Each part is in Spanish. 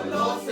Los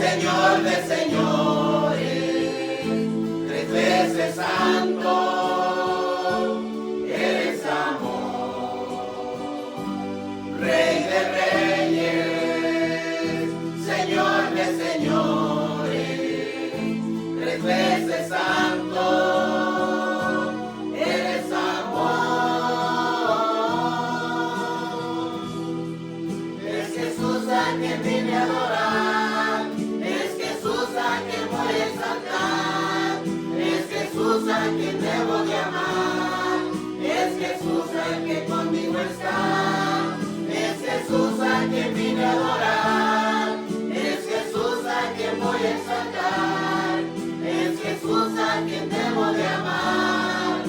Señor de señores, tres veces santo, eres amor, Rey de reyes, Señor de señores, tres veces santo, eres amor. Es Jesús a quien vine a adorar, es Jesús a quien voy a exaltar, es Jesús a quien debo de amar, es Jesús el que conmigo está, es Jesús a quien vine a adorar, es Jesús a quien voy a exaltar, es Jesús a quien debo de amar,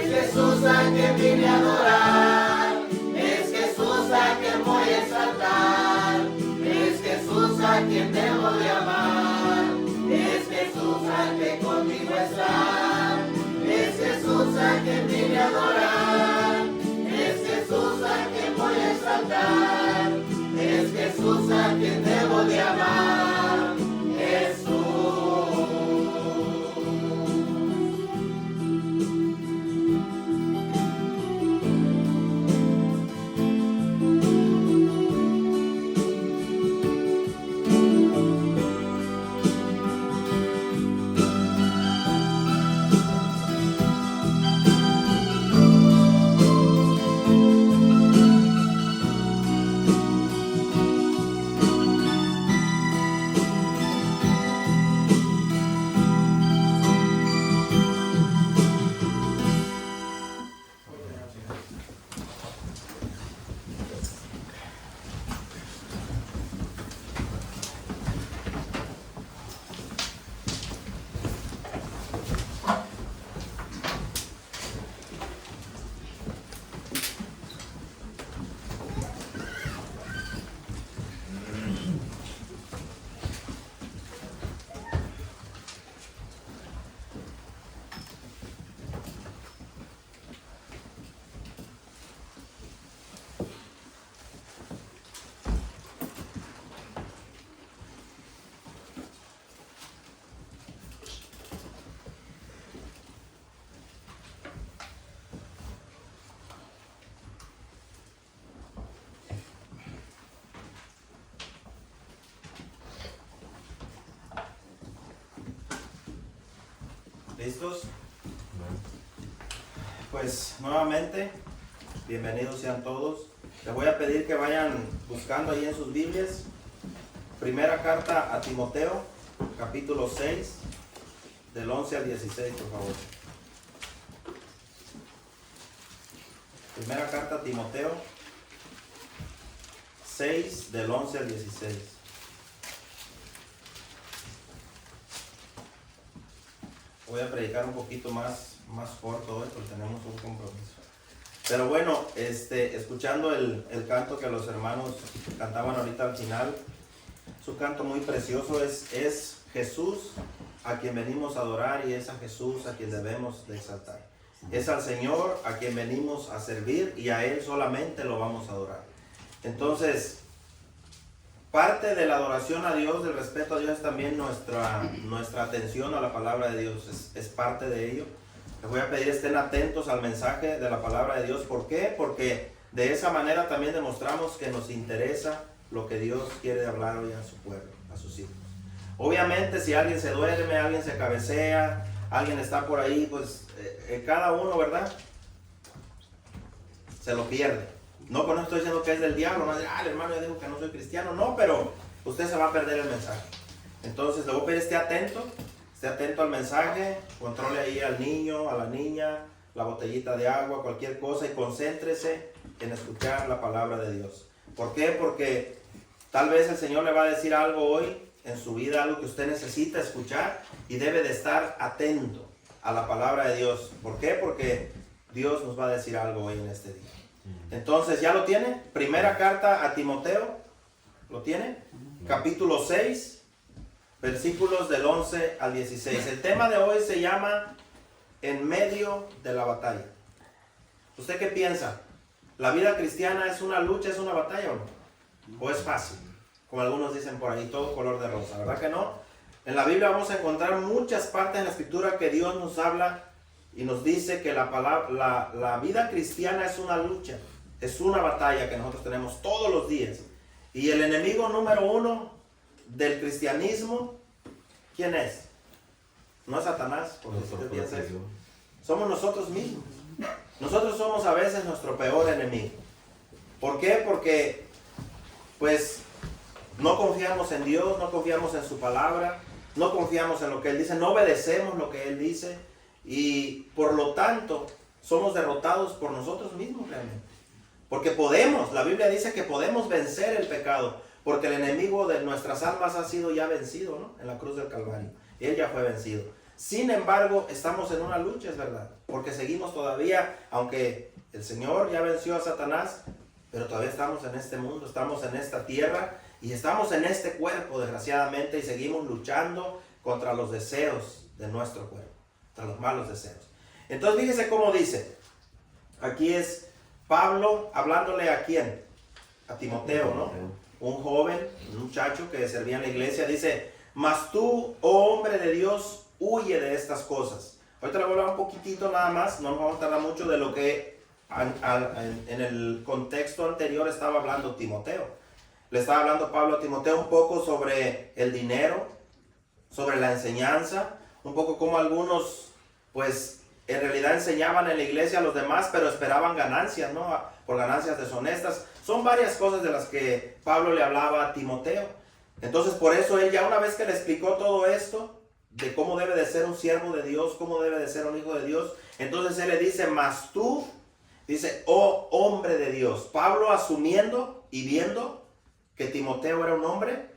Jesús a quien vine a adorar, es Jesús a quien voy a exaltar, es Jesús a quien debo de amar, es Jesús al que conmigo está, es Jesús a quien vine a adorar, es Jesús a quien voy a exaltar, es Jesús a quien debo de amar, Jesús. ¿Listos? Pues nuevamente, bienvenidos sean todos. Les voy a pedir que vayan buscando ahí en sus Biblias. Primera carta a Timoteo, capítulo 6, del 11 al 16, por favor. Primera carta a Timoteo, 6, del 11 al 16. Voy a predicar un poquito más corto hoy porque tenemos un compromiso. Pero bueno, escuchando el canto que los hermanos cantaban ahorita al final, es un canto muy precioso, es Jesús a quien venimos a adorar y es a Jesús a quien debemos de exaltar. Es al Señor a quien venimos a servir y a Él solamente lo vamos a adorar. Entonces, parte de la adoración a Dios, del respeto a Dios, es también nuestra atención a la palabra de Dios, es parte de ello. Les voy a pedir estén atentos al mensaje de la palabra de Dios. ¿Por qué? Porque de esa manera también demostramos que nos interesa lo que Dios quiere hablar hoy a su pueblo, a sus hijos. Obviamente si alguien se duerme, alguien se cabecea, alguien está por ahí, pues cada uno, ¿verdad? Se lo pierde. No, pues no estoy diciendo que es del diablo, no es el hermano ya dijo que no soy cristiano, no, pero usted se va a perder el mensaje. Entonces le voy a pedir esté atento al mensaje, controle ahí al niño, a la niña, la botellita de agua, cualquier cosa y concéntrese en escuchar la palabra de Dios. ¿Por qué? Porque tal vez el Señor le va a decir algo hoy en su vida, algo que usted necesita escuchar y debe de estar atento a la palabra de Dios. ¿Por qué? Porque Dios nos va a decir algo hoy en este día. Entonces, ¿ya lo tiene? Primera carta a Timoteo, ¿lo tiene? Capítulo 6, versículos del 11 al 16. El tema de hoy se llama En medio de la batalla. ¿Usted qué piensa? ¿La vida cristiana es una lucha, es una batalla o no? ¿O es fácil? Como algunos dicen por ahí, todo color de rosa, ¿verdad que no? En la Biblia vamos a encontrar muchas partes en la Escritura que Dios nos habla y nos dice que la vida cristiana es una lucha, es una batalla que nosotros tenemos todos los días. Y el enemigo número uno del cristianismo, ¿quién es? No es Satanás, porque si usted piensa eso. Somos nosotros mismos. Nosotros somos a veces nuestro peor enemigo. ¿Por qué? Porque pues no confiamos en Dios, no confiamos en su palabra, no confiamos en lo que Él dice, no obedecemos lo que Él dice y por lo tanto somos derrotados por nosotros mismos realmente. Porque podemos, la Biblia dice que podemos vencer el pecado, porque el enemigo de nuestras almas ha sido ya vencido, ¿no? En la cruz del Calvario. Él ya fue vencido. Sin embargo, estamos en una lucha, es verdad, porque seguimos todavía, aunque el Señor ya venció a Satanás, pero todavía estamos en este mundo, estamos en esta tierra y estamos en este cuerpo, desgraciadamente, y seguimos luchando contra los deseos de nuestro cuerpo, contra los malos deseos. Entonces, fíjese cómo dice, aquí es Pablo hablándole a quién, a Timoteo, ¿no? Un joven, un muchacho que servía en la iglesia, dice, mas tú, oh hombre de Dios, huye de estas cosas. Ahorita le voy a hablar un poquitito nada más, no nos vamos a tardar mucho de lo que en el contexto anterior estaba hablando Timoteo. Le estaba hablando Pablo a Timoteo un poco sobre el dinero, sobre la enseñanza, un poco como algunos, pues, en realidad enseñaban en la iglesia a los demás, pero esperaban ganancias, ¿no? Por ganancias deshonestas. Son varias cosas de las que Pablo le hablaba a Timoteo. Entonces, por eso él ya una vez que le explicó todo esto, de cómo debe de ser un siervo de Dios, cómo debe de ser un hijo de Dios, entonces él le dice, mas tú, dice, oh hombre de Dios. Pablo asumiendo y viendo que Timoteo era un hombre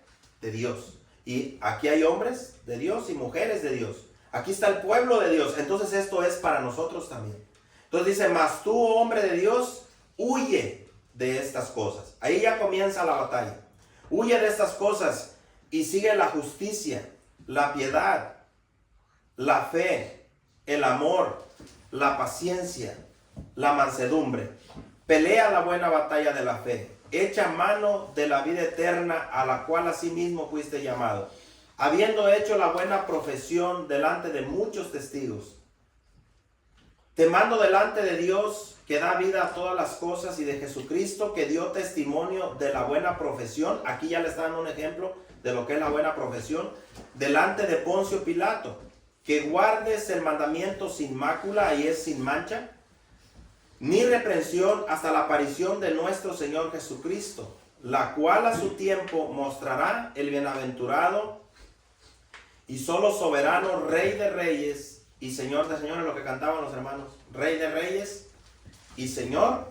de Dios. Y aquí hay hombres de Dios y mujeres de Dios. Aquí está el pueblo de Dios. Entonces esto es para nosotros también. Entonces dice, mas tú, hombre de Dios, huye de estas cosas. Ahí ya comienza la batalla. Huye de estas cosas y sigue la justicia, la piedad, la fe, el amor, la paciencia, la mansedumbre. Pelea la buena batalla de la fe. Echa mano de la vida eterna a la cual asimismo fuiste llamado, habiendo hecho la buena profesión delante de muchos testigos. Te mando delante de Dios, que da vida a todas las cosas, y de Jesucristo, que dio testimonio de la buena profesión. Aquí ya le está dando un ejemplo de lo que es la buena profesión. Delante de Poncio Pilato, que guardes el mandamiento sin mácula, y es sin mancha, ni reprensión, hasta la aparición de nuestro Señor Jesucristo, la cual a su tiempo mostrará el bienaventurado y solo soberano, Rey de reyes y Señor de señores, lo que cantaban los hermanos, Rey de reyes y Señor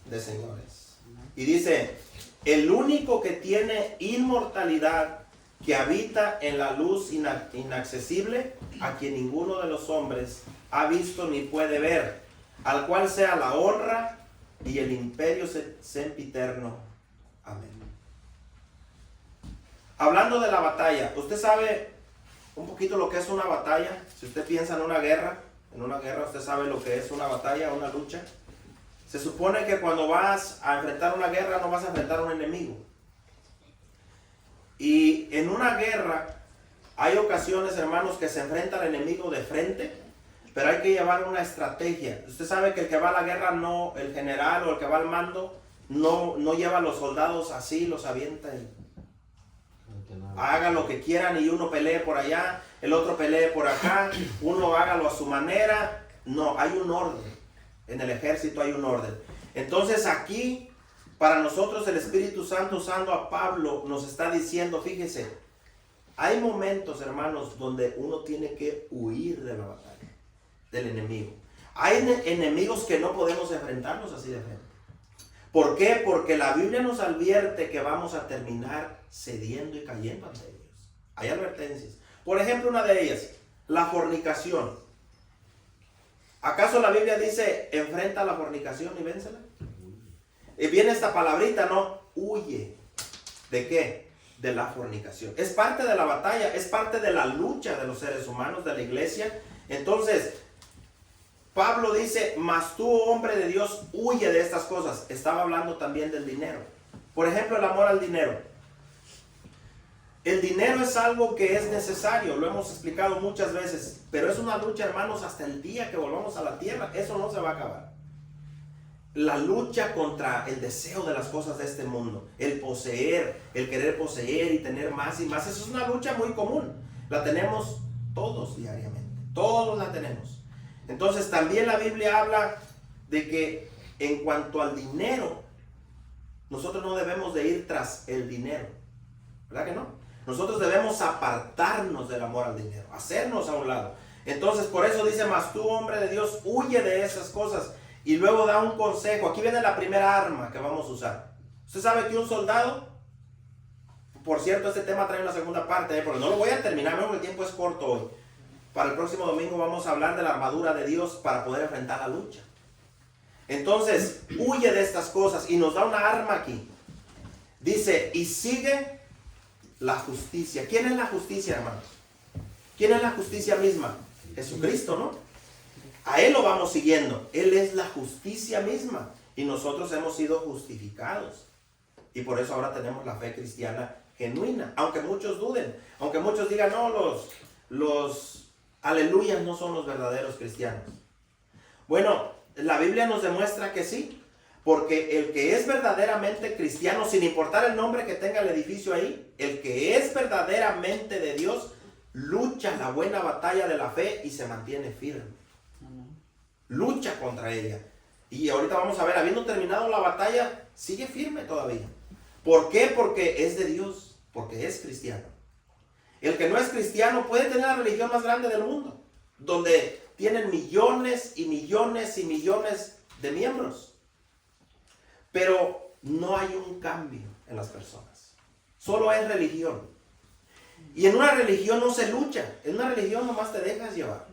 de señores. Y dice, el único que tiene inmortalidad, que habita en la luz inaccesible, a quien ninguno de los hombres ha visto ni puede ver, al cual sea la honra y el imperio sempiterno. Amén. Hablando de la batalla, usted sabe un poquito lo que es una batalla. Si usted piensa en una guerra usted sabe lo que es una batalla, una lucha. Se supone que cuando vas a enfrentar una guerra no vas a enfrentar a un enemigo. Y en una guerra hay ocasiones, hermanos, que se enfrenta al enemigo de frente, pero hay que llevar una estrategia. Usted sabe que el que va a la guerra, no, el general o el que va al mando, no lleva a los soldados así, los avienta y haga lo que quieran, y uno pelee por allá, el otro pelee por acá, uno hágalo a su manera. No, hay un orden. En el ejército hay un orden. Entonces aquí, para nosotros, el Espíritu Santo, usando a Pablo, nos está diciendo, fíjese, hay momentos, hermanos, donde uno tiene que huir de la batalla, del enemigo. Hay enemigos que no podemos enfrentarnos así de frente. ¿Por qué? Porque la Biblia nos advierte que vamos a terminar cediendo y cayendo ante ellos. Hay advertencias. Por ejemplo, una de ellas, la fornicación. ¿Acaso la Biblia dice, enfrenta la fornicación y vénsela? Y viene esta palabrita, ¿no? Huye. ¿De qué? De la fornicación. Es parte de la batalla, es parte de la lucha de los seres humanos, de la iglesia. Entonces, Pablo dice, mas tú, hombre de Dios, huye de estas cosas. Estaba hablando también del dinero. Por ejemplo, el amor al dinero. El dinero es algo que es necesario, lo hemos explicado muchas veces, pero es una lucha, hermanos, hasta el día que volvamos a la tierra. Eso no se va a acabar. La lucha contra el deseo de las cosas de este mundo, el poseer, el querer poseer y tener más y más, eso es una lucha muy común. La tenemos todos diariamente, todos la tenemos. Entonces también la Biblia habla de que en cuanto al dinero, nosotros no debemos de ir tras el dinero, ¿verdad que no? Nosotros debemos apartarnos del amor al dinero, hacernos a un lado. Entonces por eso dice, mas tú, hombre de Dios, huye de esas cosas. Y luego da un consejo. Aquí viene la primera arma que vamos a usar. Usted sabe que un soldado, por cierto, este tema trae una segunda parte, porque no lo voy a terminar, porque el tiempo es corto hoy. Para el próximo domingo vamos a hablar de la armadura de Dios para poder enfrentar la lucha. Entonces, huye de estas cosas y nos da una arma aquí. Dice, y sigue la justicia. ¿Quién es la justicia, hermanos? ¿Quién es la justicia misma? Jesucristo, ¿no? A Él lo vamos siguiendo. Él es la justicia misma. Y nosotros hemos sido justificados. Y por eso ahora tenemos la fe cristiana genuina. Aunque muchos duden. Aunque muchos digan, no, los aleluyas no son los verdaderos cristianos. Bueno, la Biblia nos demuestra que sí. Porque el que es verdaderamente cristiano, sin importar el nombre que tenga el edificio ahí, el que es verdaderamente de Dios, lucha la buena batalla de la fe y se mantiene firme. Lucha contra ella. Y ahorita vamos a ver, habiendo terminado la batalla, sigue firme todavía. ¿Por qué? Porque es de Dios, porque es cristiano. El que no es cristiano puede tener la religión más grande del mundo, donde tienen millones y millones y millones de miembros. Pero no hay un cambio en las personas. Solo es religión. Y en una religión no se lucha. En una religión nomás te dejas llevar.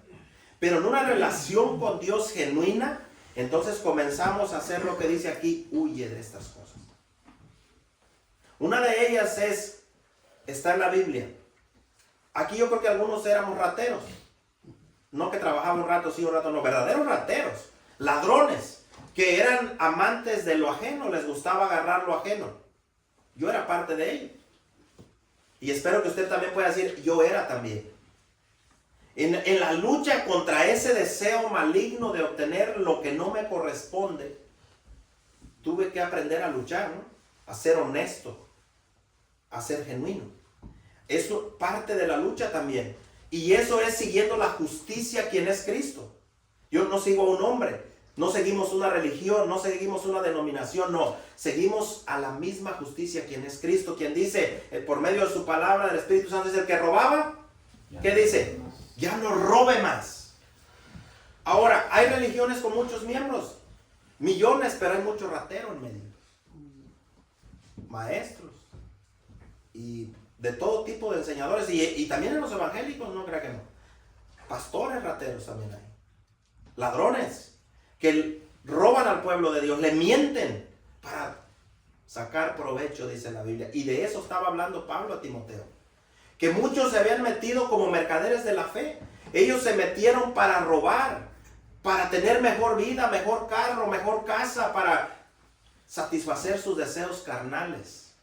Pero en una relación con Dios genuina, entonces comenzamos a hacer lo que dice aquí, huye de estas cosas. Una de ellas está en la Biblia. Aquí yo creo que algunos éramos rateros. No que trabajaban un rato sí, un rato no. Verdaderos rateros. Ladrones. Que eran amantes de lo ajeno. Les gustaba agarrar lo ajeno. Yo era parte de ello. Y espero que usted también pueda decir, yo era también. En la lucha contra ese deseo maligno de obtener lo que no me corresponde, tuve que aprender a luchar, ¿no? A ser honesto, a ser genuino. Eso parte de la lucha también. Y eso es siguiendo la justicia, quien es Cristo. Yo no sigo a un hombre, no seguimos una religión, no seguimos una denominación, no. Seguimos a la misma justicia, quien es Cristo, quien dice, por medio de su palabra, del Espíritu Santo, es el que robaba. ¿Qué dice? Ya no robe más. Ahora, hay religiones con muchos miembros, millones, pero hay mucho ratero en medio. Maestros y de todo tipo de enseñadores, y también en los evangélicos, no crea que no. Pastores rateros también hay. Ladrones que roban al pueblo de Dios, le mienten para sacar provecho, dice la Biblia. Y de eso estaba hablando Pablo a Timoteo. Que muchos se habían metido como mercaderes de la fe. Ellos se metieron para robar, para tener mejor vida, mejor carro, mejor casa, para satisfacer sus deseos carnales.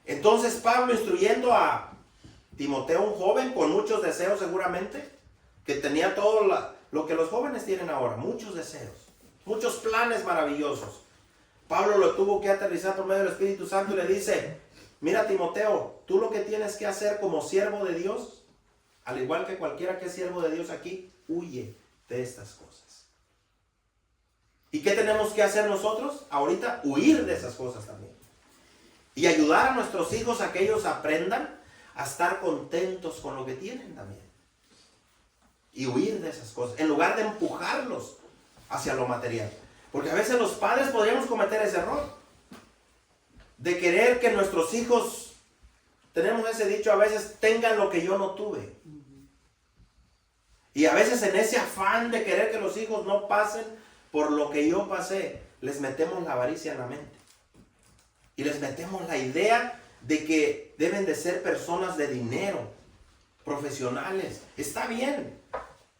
Entonces Pablo, instruyendo a Timoteo, un joven con muchos deseos seguramente, que tenía todo lo que los jóvenes tienen ahora, muchos deseos, muchos planes maravillosos. Pablo lo tuvo que aterrizar por medio del Espíritu Santo y le dice, mira Timoteo, tú lo que tienes que hacer como siervo de Dios, al igual que cualquiera que es siervo de Dios aquí, huye de estas cosas. ¿Y qué tenemos que hacer nosotros? Ahorita huir de esas cosas también. Y ayudar a nuestros hijos a que ellos aprendan a estar contentos con lo que tienen también. Y huir de esas cosas, en lugar de empujarlos hacia lo material. Porque a veces los padres podríamos cometer ese error. De querer que nuestros hijos, tenemos ese dicho a veces, tengan lo que yo no tuve. Y a veces en ese afán de querer que los hijos no pasen por lo que yo pasé, les metemos la avaricia en la mente. Y les metemos la idea de que deben de ser personas de dinero, profesionales. Está bien,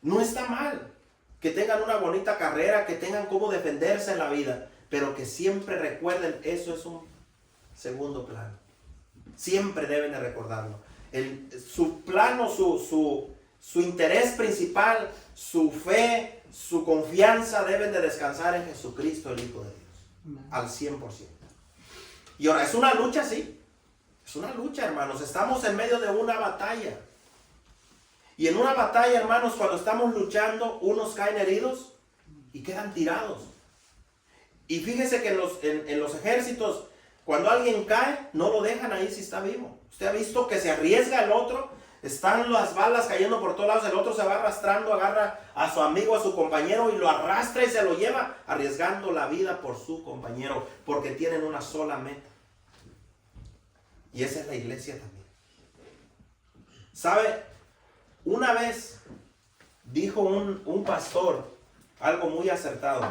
no está mal. que tengan una bonita carrera, que tengan cómo defenderse en la vida, pero que siempre recuerden, eso es un segundo plano. Siempre deben de recordarlo. Su plano, su interés principal, su fe, su confianza deben de descansar en Jesucristo, el Hijo de Dios, al 100%. Y ahora, es una lucha, sí. Es una lucha, hermanos. Estamos en medio de una batalla. Y en una batalla, hermanos, cuando estamos luchando, unos caen heridos y quedan tirados. Y fíjese que en los ejércitos, cuando alguien cae, no lo dejan ahí si está vivo. Usted ha visto que se arriesga el otro, están las balas cayendo por todos lados, el otro se va arrastrando, agarra a su amigo, a su compañero y lo arrastra y se lo lleva, arriesgando la vida por su compañero, porque tienen una sola meta. Y esa es la iglesia también. ¿Sabe? Una vez dijo un pastor algo muy acertado.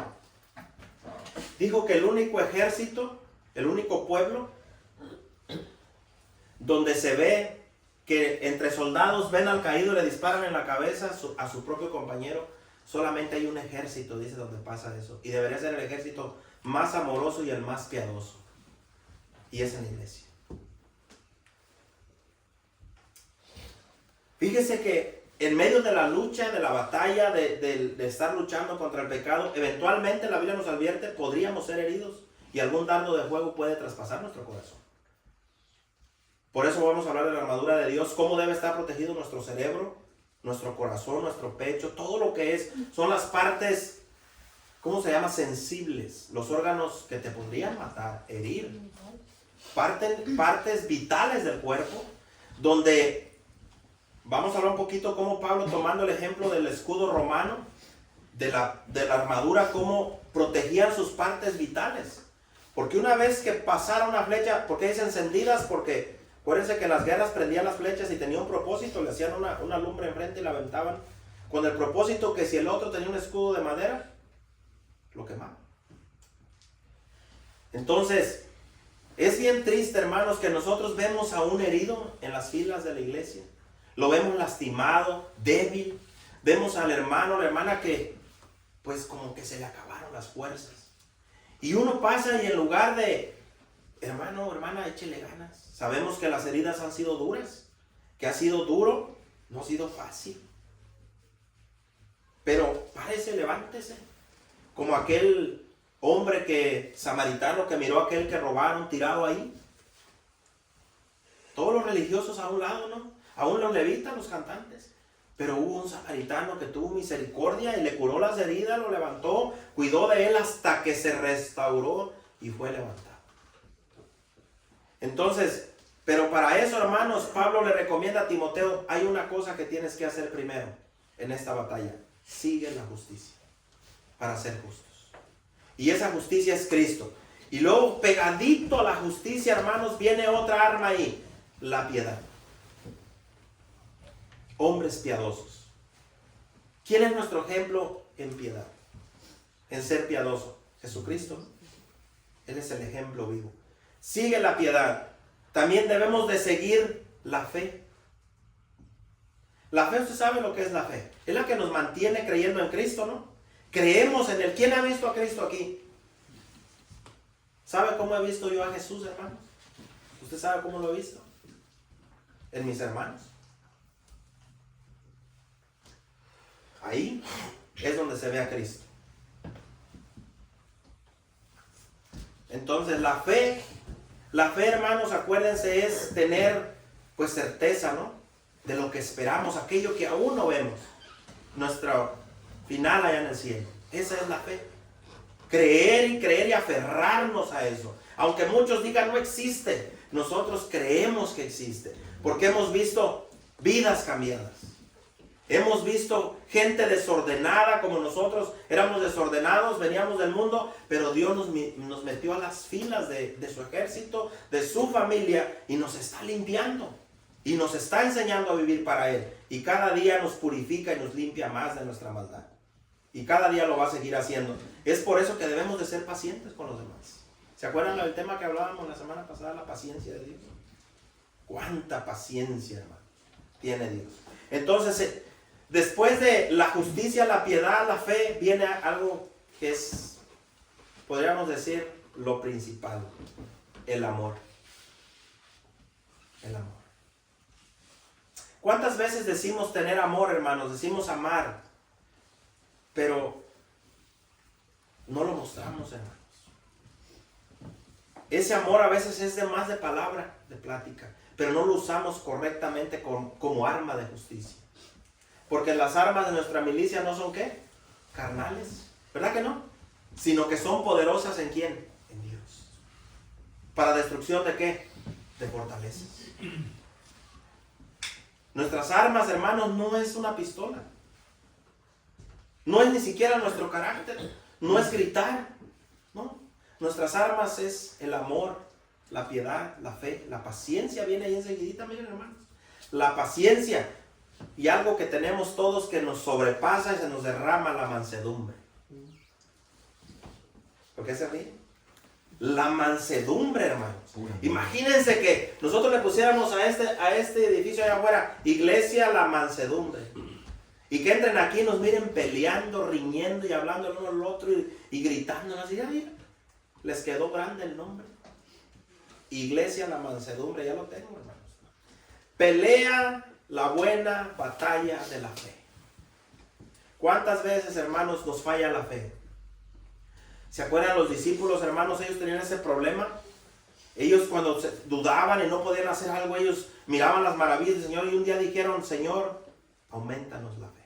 Dijo que el único ejército, el único pueblo donde se ve que entre soldados ven al caído y le disparan en la cabeza a su propio compañero, solamente hay un ejército, dice, donde pasa eso. Y debería ser el ejército más amoroso y el más piadoso. Y es en la iglesia. Fíjese que en medio de la lucha, de la batalla, de estar luchando contra el pecado, eventualmente la Biblia nos advierte, podríamos ser heridos y algún dardo de fuego puede traspasar nuestro corazón. Por eso vamos a hablar de la armadura de Dios, cómo debe estar protegido nuestro cerebro, nuestro corazón, nuestro pecho, todo lo que son las partes, ¿cómo se llama? Sensibles, los órganos que te podrían matar, herir, partes vitales del cuerpo, donde vamos a hablar un poquito cómo Pablo, tomando el ejemplo del escudo romano, de la armadura, cómo protegían sus partes vitales. Porque una vez que pasara una flecha, ¿por qué dicen encendidas? Porque acuérdense que en las guerras prendían las flechas y tenía un propósito, le hacían una lumbre enfrente y la aventaban, con el propósito que si el otro tenía un escudo de madera, lo quemaban. Entonces, es bien triste, hermanos, que nosotros vemos a un herido en las filas de la iglesia. Lo vemos lastimado, débil. Vemos al hermano, la hermana que, pues como que se le acabaron las fuerzas. Y uno pasa y en lugar de, hermano, hermana, échele ganas. Sabemos que las heridas han sido duras, que ha sido duro, no ha sido fácil. Pero párese, levántese. Como aquel hombre samaritano que miró a aquel que robaron tirado ahí. Todos los religiosos a un lado, ¿no? Aún los levitas, los cantantes. Pero hubo un samaritano que tuvo misericordia y le curó las heridas, lo levantó, cuidó de él hasta que se restauró y fue levantado. Entonces, pero para eso, hermanos, Pablo le recomienda a Timoteo, hay una cosa que tienes que hacer primero en esta batalla. Sigue la justicia para ser justos. Y esa justicia es Cristo. Y luego pegadito a la justicia, hermanos, viene otra arma ahí, la piedad. Hombres piadosos. ¿Quién es nuestro ejemplo en piedad? En ser piadoso. Jesucristo. Él es el ejemplo vivo. Sigue la piedad. También debemos de seguir la fe. La fe, usted sabe lo que es la fe. Es la que nos mantiene creyendo en Cristo, ¿no? Creemos en Él. ¿Quién ha visto a Cristo aquí? ¿Sabe cómo he visto yo a Jesús, hermanos? ¿Usted sabe cómo lo he visto? En mis hermanos. Ahí es donde se ve a Cristo. Entonces la fe, hermanos, acuérdense, es tener pues certeza, ¿no? De lo que esperamos, aquello que aún no vemos. Nuestro final allá en el cielo. Esa es la fe. Creer y aferrarnos a eso. Aunque muchos digan no existe, nosotros creemos que existe. Porque hemos visto vidas cambiadas. Hemos visto gente desordenada como nosotros éramos desordenados, veníamos del mundo, pero Dios nos metió a las filas de su ejército, de su familia y nos está limpiando y nos está enseñando a vivir para Él. Y cada día nos purifica y nos limpia más de nuestra maldad. Y cada día lo va a seguir haciendo. Es por eso que debemos de ser pacientes con los demás. ¿Se acuerdan del tema que hablábamos la semana pasada? La paciencia de Dios. ¿Cuánta paciencia, hermano, tiene Dios? Entonces, Después de la justicia, la piedad, la fe, viene algo que es, podríamos decir, lo principal, el amor. El amor. ¿Cuántas veces decimos tener amor, hermanos? Decimos amar, pero no lo mostramos, hermanos. Ese amor a veces es de más de palabra, de plática, pero no lo usamos correctamente como arma de justicia. Porque las armas de nuestra milicia no son ¿qué? Carnales, ¿verdad que no? Sino que son poderosas ¿en quién? En Dios. ¿Para destrucción de qué? De fortalezas. Nuestras armas, hermanos, no es una pistola. No es ni siquiera nuestro carácter. No es gritar. No. Nuestras armas es el amor, la piedad, la fe, la paciencia. Viene ahí enseguidita, miren, hermanos. La paciencia. Y algo que tenemos todos que nos sobrepasa y se nos derrama, la mansedumbre. ¿Por qué se ríe? La mansedumbre, hermanos. Imagínense que nosotros le pusiéramos a este edificio allá afuera, iglesia la mansedumbre. Y que entren aquí y nos miren peleando, riñendo y hablando el uno al otro y gritando. Así, mira, les quedó grande el nombre. Iglesia la mansedumbre, ya lo tengo, hermanos. Pelea la buena batalla de la fe. ¿Cuántas veces, hermanos, nos falla la fe? ¿Se acuerdan los discípulos, hermanos? Ellos tenían ese problema. Ellos cuando dudaban y no podían hacer algo, ellos miraban las maravillas del Señor y un día dijeron: Señor, aumentanos la fe.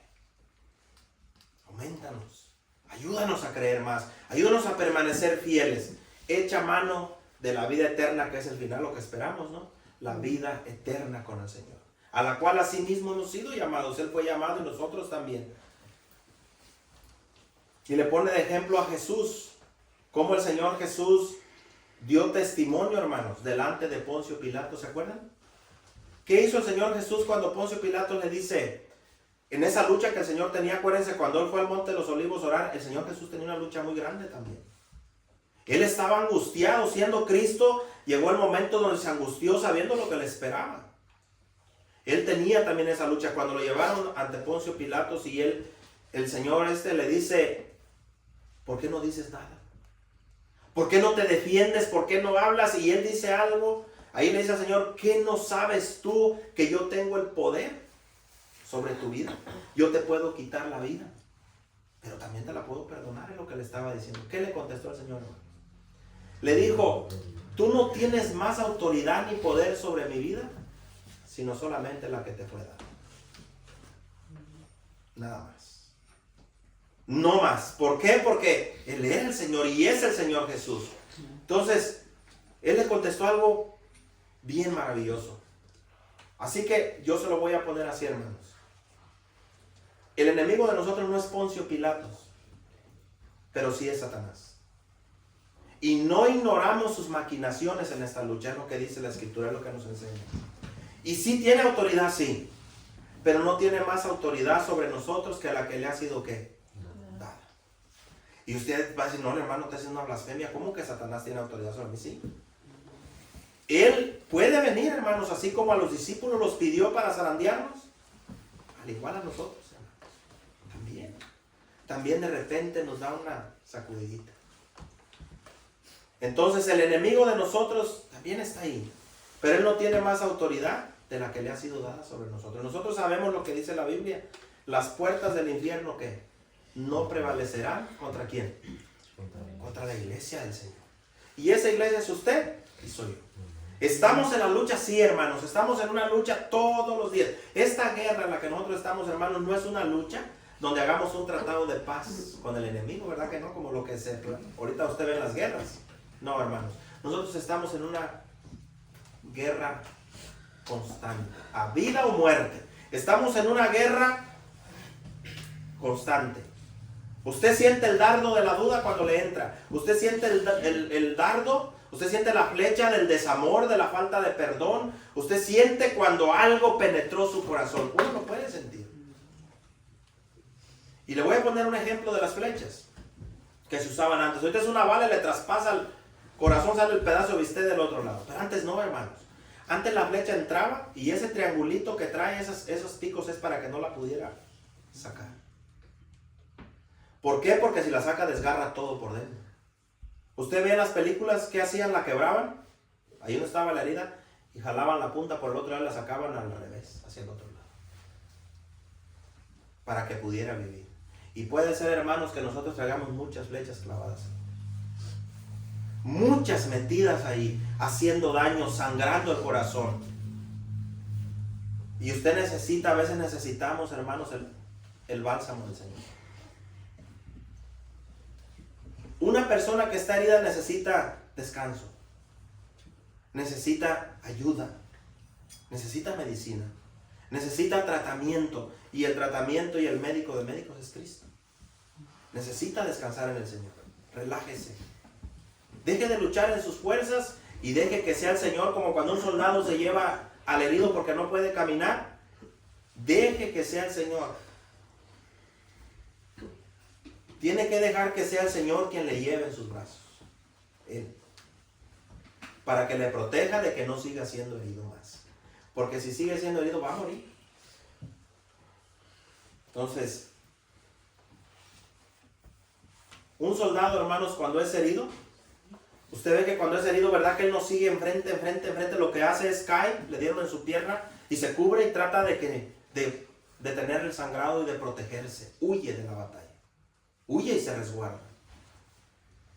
Aumentanos. Ayúdanos a creer más. Ayúdanos a permanecer fieles. Echa mano de la vida eterna, que es el final, lo que esperamos, ¿no? La vida eterna con el Señor, a la cual asimismo hemos sido llamados. Él fue llamado y nosotros también. Y le pone de ejemplo a Jesús, cómo el Señor Jesús dio testimonio, hermanos, delante de Poncio Pilato. ¿Se acuerdan? ¿Qué hizo el Señor Jesús cuando Poncio Pilato le dice, en esa lucha que el Señor tenía? Acuérdense, cuando él fue al Monte de los Olivos a orar, el Señor Jesús tenía una lucha muy grande también. Él estaba angustiado siendo Cristo. Llegó el momento donde se angustió sabiendo lo que le esperaba. Él tenía también esa lucha. Cuando lo llevaron ante Poncio Pilatos y el Señor le dice: ¿por qué no dices nada? ¿Por qué no te defiendes? ¿Por qué no hablas? Y él dice algo. Ahí le dice al Señor: ¿qué no sabes tú que yo tengo el poder sobre tu vida? Yo te puedo quitar la vida, pero también te la puedo perdonar. Es lo que le estaba diciendo. ¿Qué le contestó el Señor? Le dijo: tú no tienes más autoridad ni poder sobre mi vida, sino solamente la que te fue dada. Nada más. No más. ¿Por qué? Porque Él era el Señor y es el Señor Jesús. Entonces, Él le contestó algo bien maravilloso. Así que yo se lo voy a poner así, hermanos. El enemigo de nosotros no es Poncio Pilatos, pero sí es Satanás. Y no ignoramos sus maquinaciones en esta lucha. Es lo que dice la Escritura, es lo que nos enseña. Y sí tiene autoridad, sí, pero no tiene más autoridad sobre nosotros que la que le ha sido ¿qué? Dada. Y usted va a decir: no, hermano, está haciendo una blasfemia. ¿Cómo que Satanás tiene autoridad sobre mí? Sí. Él puede venir, hermanos, así como a los discípulos los pidió para zarandearnos, al igual a nosotros, hermanos. También de repente nos da una sacudidita. Entonces el enemigo de nosotros también está ahí, pero él no tiene más autoridad de la que le ha sido dada sobre nosotros. Nosotros sabemos lo que dice la Biblia: las puertas del infierno ¿qué? No prevalecerán ¿contra quién? Contra la iglesia del Señor. Y esa iglesia es usted y soy yo. Estamos en la lucha, sí, hermanos. Estamos en una lucha todos los días. Esta guerra en la que nosotros estamos, hermanos, no es una lucha donde hagamos un tratado de paz con el enemigo, ¿verdad que no? Como lo que ahorita usted ve en las guerras. No, hermanos. Nosotros estamos en una guerra constante, a vida o muerte. Estamos en una guerra constante. Usted siente el dardo de la duda cuando le entra. Usted siente el dardo. Usted siente la flecha del desamor, de la falta de perdón. Usted siente cuando algo penetró su corazón. Uno lo puede sentir. Y le voy a poner un ejemplo de las flechas que se usaban antes. Ahorita es una bala y le traspasa el corazón, sale el pedazo de bistec del otro lado. Pero antes no, hermanos. Antes la flecha entraba y ese triangulito que trae esos picos es para que no la pudiera sacar. ¿Por qué? Porque si la saca desgarra todo por dentro. Usted ve en las películas que hacían, la quebraban, ahí no estaba la herida, y jalaban la punta por el otro lado y la sacaban al revés, hacia el otro lado, para que pudiera vivir. Y puede ser, hermanos, que nosotros traigamos muchas flechas clavadas, muchas metidas ahí, haciendo daño, sangrando el corazón. Y usted necesita, a veces necesitamos, hermanos, el bálsamo del Señor. Una persona que está herida necesita descanso, necesita ayuda, necesita medicina, necesita tratamiento. Y el tratamiento y el médico de médicos es Cristo. Necesita descansar en el Señor. Relájese. Deje de luchar en sus fuerzas y deje que sea el Señor, como cuando un soldado se lleva al herido porque no puede caminar. Deje que sea el Señor. Tiene que dejar que sea el Señor quien le lleve en sus brazos. Él. Para que le proteja de que no siga siendo herido más. Porque si sigue siendo herido va a morir. Entonces, un soldado, hermanos, cuando es herido, usted ve que cuando es herido, ¿verdad? Que él no sigue enfrente, lo que hace es cae, le dieron en su pierna y se cubre y trata de detener el sangrado y de protegerse. Huye de la batalla. Huye y se resguarda.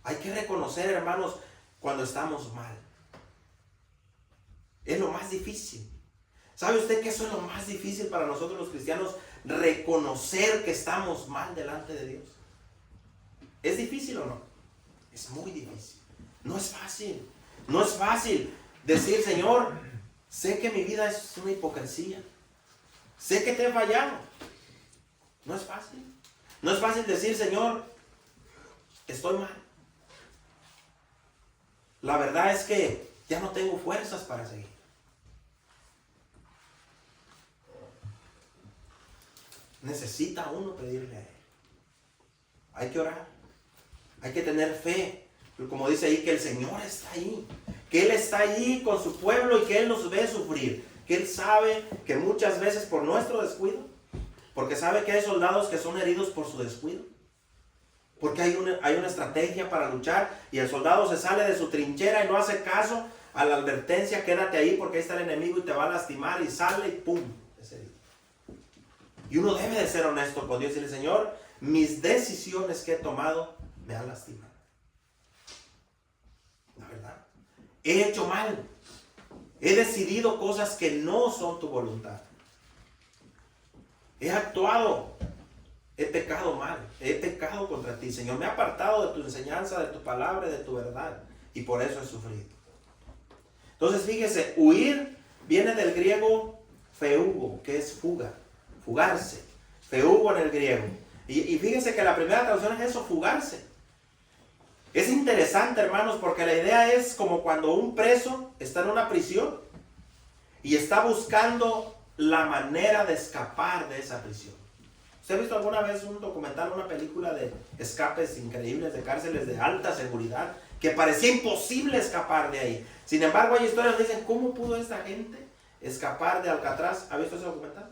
Hay que reconocer, hermanos, cuando estamos mal. Es lo más difícil. ¿Sabe usted que eso es lo más difícil para nosotros los cristianos? Reconocer que estamos mal delante de Dios. ¿Es difícil o no? Es muy difícil. No es fácil. No es fácil decir, Señor, sé que mi vida es una hipocresía. Sé que te he fallado. No es fácil. No es fácil decir, Señor, estoy mal. La verdad es que ya no tengo fuerzas para seguir. Necesita uno pedirle a Él. Hay que orar. Hay que tener fe. Como dice ahí, que el Señor está ahí. Que Él está ahí con su pueblo y que Él nos ve sufrir. Que Él sabe que muchas veces por nuestro descuido, porque sabe que hay soldados que son heridos por su descuido. Porque hay una estrategia para luchar y el soldado se sale de su trinchera y no hace caso a la advertencia, quédate ahí porque ahí está el enemigo y te va a lastimar, y sale y ¡pum! Es herido. Y uno debe de ser honesto con Dios y decirle, Señor, mis decisiones que he tomado me han lastimado. La verdad. He hecho mal. He decidido cosas que no son tu voluntad. He actuado. He pecado mal. He pecado contra ti, Señor. Me he apartado de tu enseñanza, de tu palabra, de tu verdad. Y por eso he sufrido. Entonces, fíjese, huir viene del griego feugo, que es fuga. Fugarse. Feugo en el griego. Y fíjense que la primera traducción es eso, fugarse. Es interesante, hermanos, porque la idea es como cuando un preso está en una prisión y está buscando la manera de escapar de esa prisión. ¿Usted ha visto alguna vez un documental, una película de escapes increíbles de cárceles de alta seguridad que parecía imposible escapar de ahí? Sin embargo, hay historias que dicen, ¿cómo pudo esta gente escapar de Alcatraz? ¿Ha visto ese documental?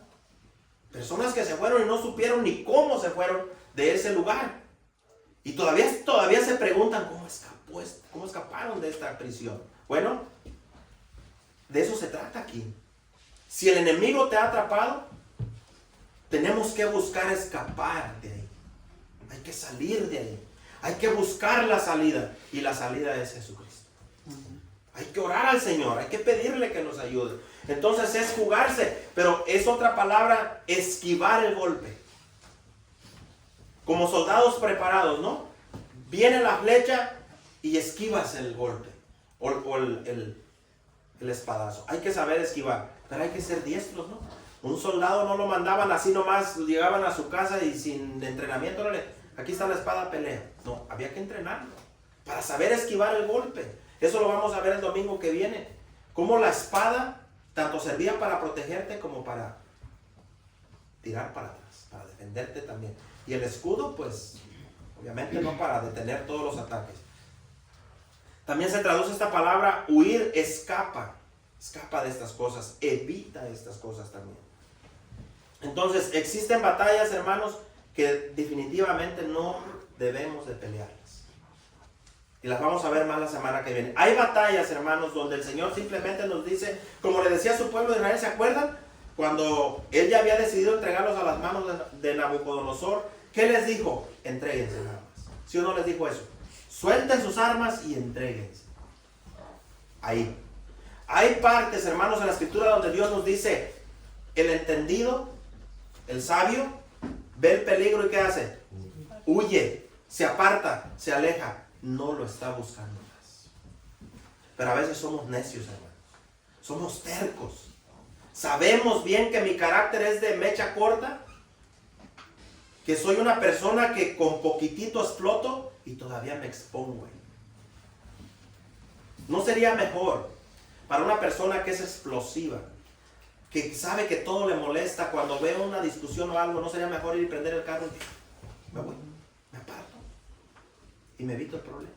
Personas que se fueron y no supieron ni cómo se fueron de ese lugar. Y todavía se preguntan cómo escaparon de esta prisión. Bueno, de eso se trata aquí. Si el enemigo te ha atrapado, tenemos que buscar escapar de ahí. Hay que salir de ahí. Hay que buscar la salida. Y la salida es Jesucristo. Hay que orar al Señor. Hay que pedirle que nos ayude. Entonces es jugarse. Pero es otra palabra, esquivar el golpe. Como soldados preparados, ¿no? Viene la flecha y esquivas el golpe. O el espadazo. Hay que saber esquivar. Pero hay que ser diestros, ¿no? Un soldado no lo mandaban así nomás, llegaban a su casa y sin entrenamiento, no aquí está la espada, pelea. No, había que entrenarlo para saber esquivar el golpe. Eso lo vamos a ver el domingo que viene. Cómo la espada tanto servía para protegerte como para tirar para atrás, para defenderte también. Y el escudo, pues, obviamente no para detener todos los ataques. También se traduce esta palabra, huir, escapa. Escapa de estas cosas, evita estas cosas también. Entonces, existen batallas, hermanos, que definitivamente no debemos de pelearlas. Y las vamos a ver más la semana que viene. Hay batallas, hermanos, donde el Señor simplemente nos dice, como le decía a su pueblo de Israel, ¿se acuerdan? Cuando Él ya había decidido entregarlos a las manos de Nabucodonosor, ¿qué les dijo? Entréguense nada más. ¿Sí o no les dijo eso? Suelten sus armas y entréguense. Ahí. Hay partes, hermanos, en la Escritura donde Dios nos dice, el entendido, el sabio, ve el peligro y ¿qué hace? Huye, se aparta, se aleja. No lo está buscando más. Pero a veces somos necios, hermanos. Somos tercos. Sabemos bien que mi carácter es de mecha corta. Que soy una persona que con poquitito exploto y todavía me expongo. ¿No sería mejor para una persona que es explosiva, que sabe que todo le molesta, cuando veo una discusión o algo, no sería mejor ir y prender el carro y me voy, me aparto y me evito el problema?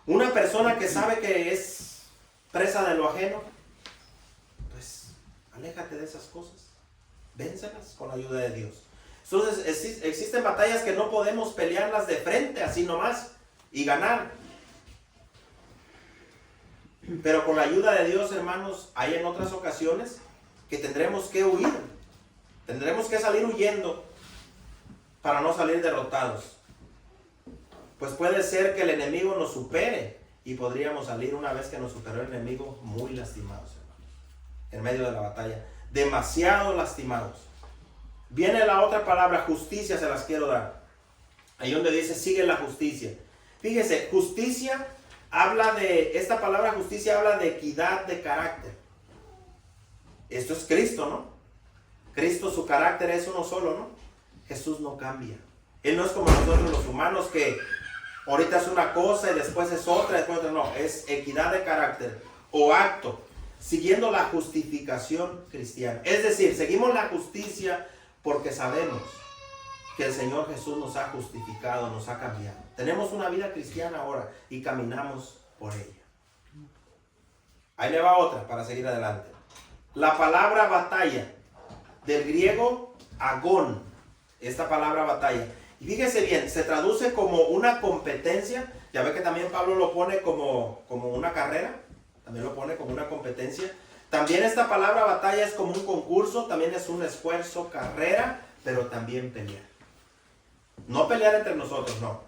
Una persona que sabe que es presa de lo ajeno, pues aléjate de esas cosas, véncelas con la ayuda de Dios. Entonces existen batallas que no podemos pelearlas de frente así nomás y ganar. Pero con la ayuda de Dios, hermanos, hay en otras ocasiones que tendremos que huir. Tendremos que salir huyendo para no salir derrotados. Pues puede ser que el enemigo nos supere y podríamos salir, una vez que nos superó el enemigo, muy lastimados, hermanos, en medio de la batalla. Demasiado lastimados. Viene la otra palabra, justicia, se las quiero dar. Ahí donde dice, sigue la justicia. Fíjese, justicia esta palabra justicia habla de equidad de carácter. Esto es Cristo, ¿no? Cristo, su carácter es uno solo, ¿no? Jesús no cambia. Él no es como nosotros los humanos, que ahorita es una cosa y después es otra, después otra. No, es equidad de carácter o acto, siguiendo la justificación cristiana. Es decir, seguimos la justicia porque sabemos que el Señor Jesús nos ha justificado, nos ha cambiado. Tenemos una vida cristiana ahora y caminamos por ella. Ahí le va otra para seguir adelante. La palabra batalla, del griego agón, esta palabra batalla. Y fíjese bien, se traduce como una competencia. Ya ve que también Pablo lo pone como una carrera, también lo pone como una competencia. También esta palabra batalla es como un concurso, también es un esfuerzo, carrera, pero también pelear. No pelear entre nosotros, no.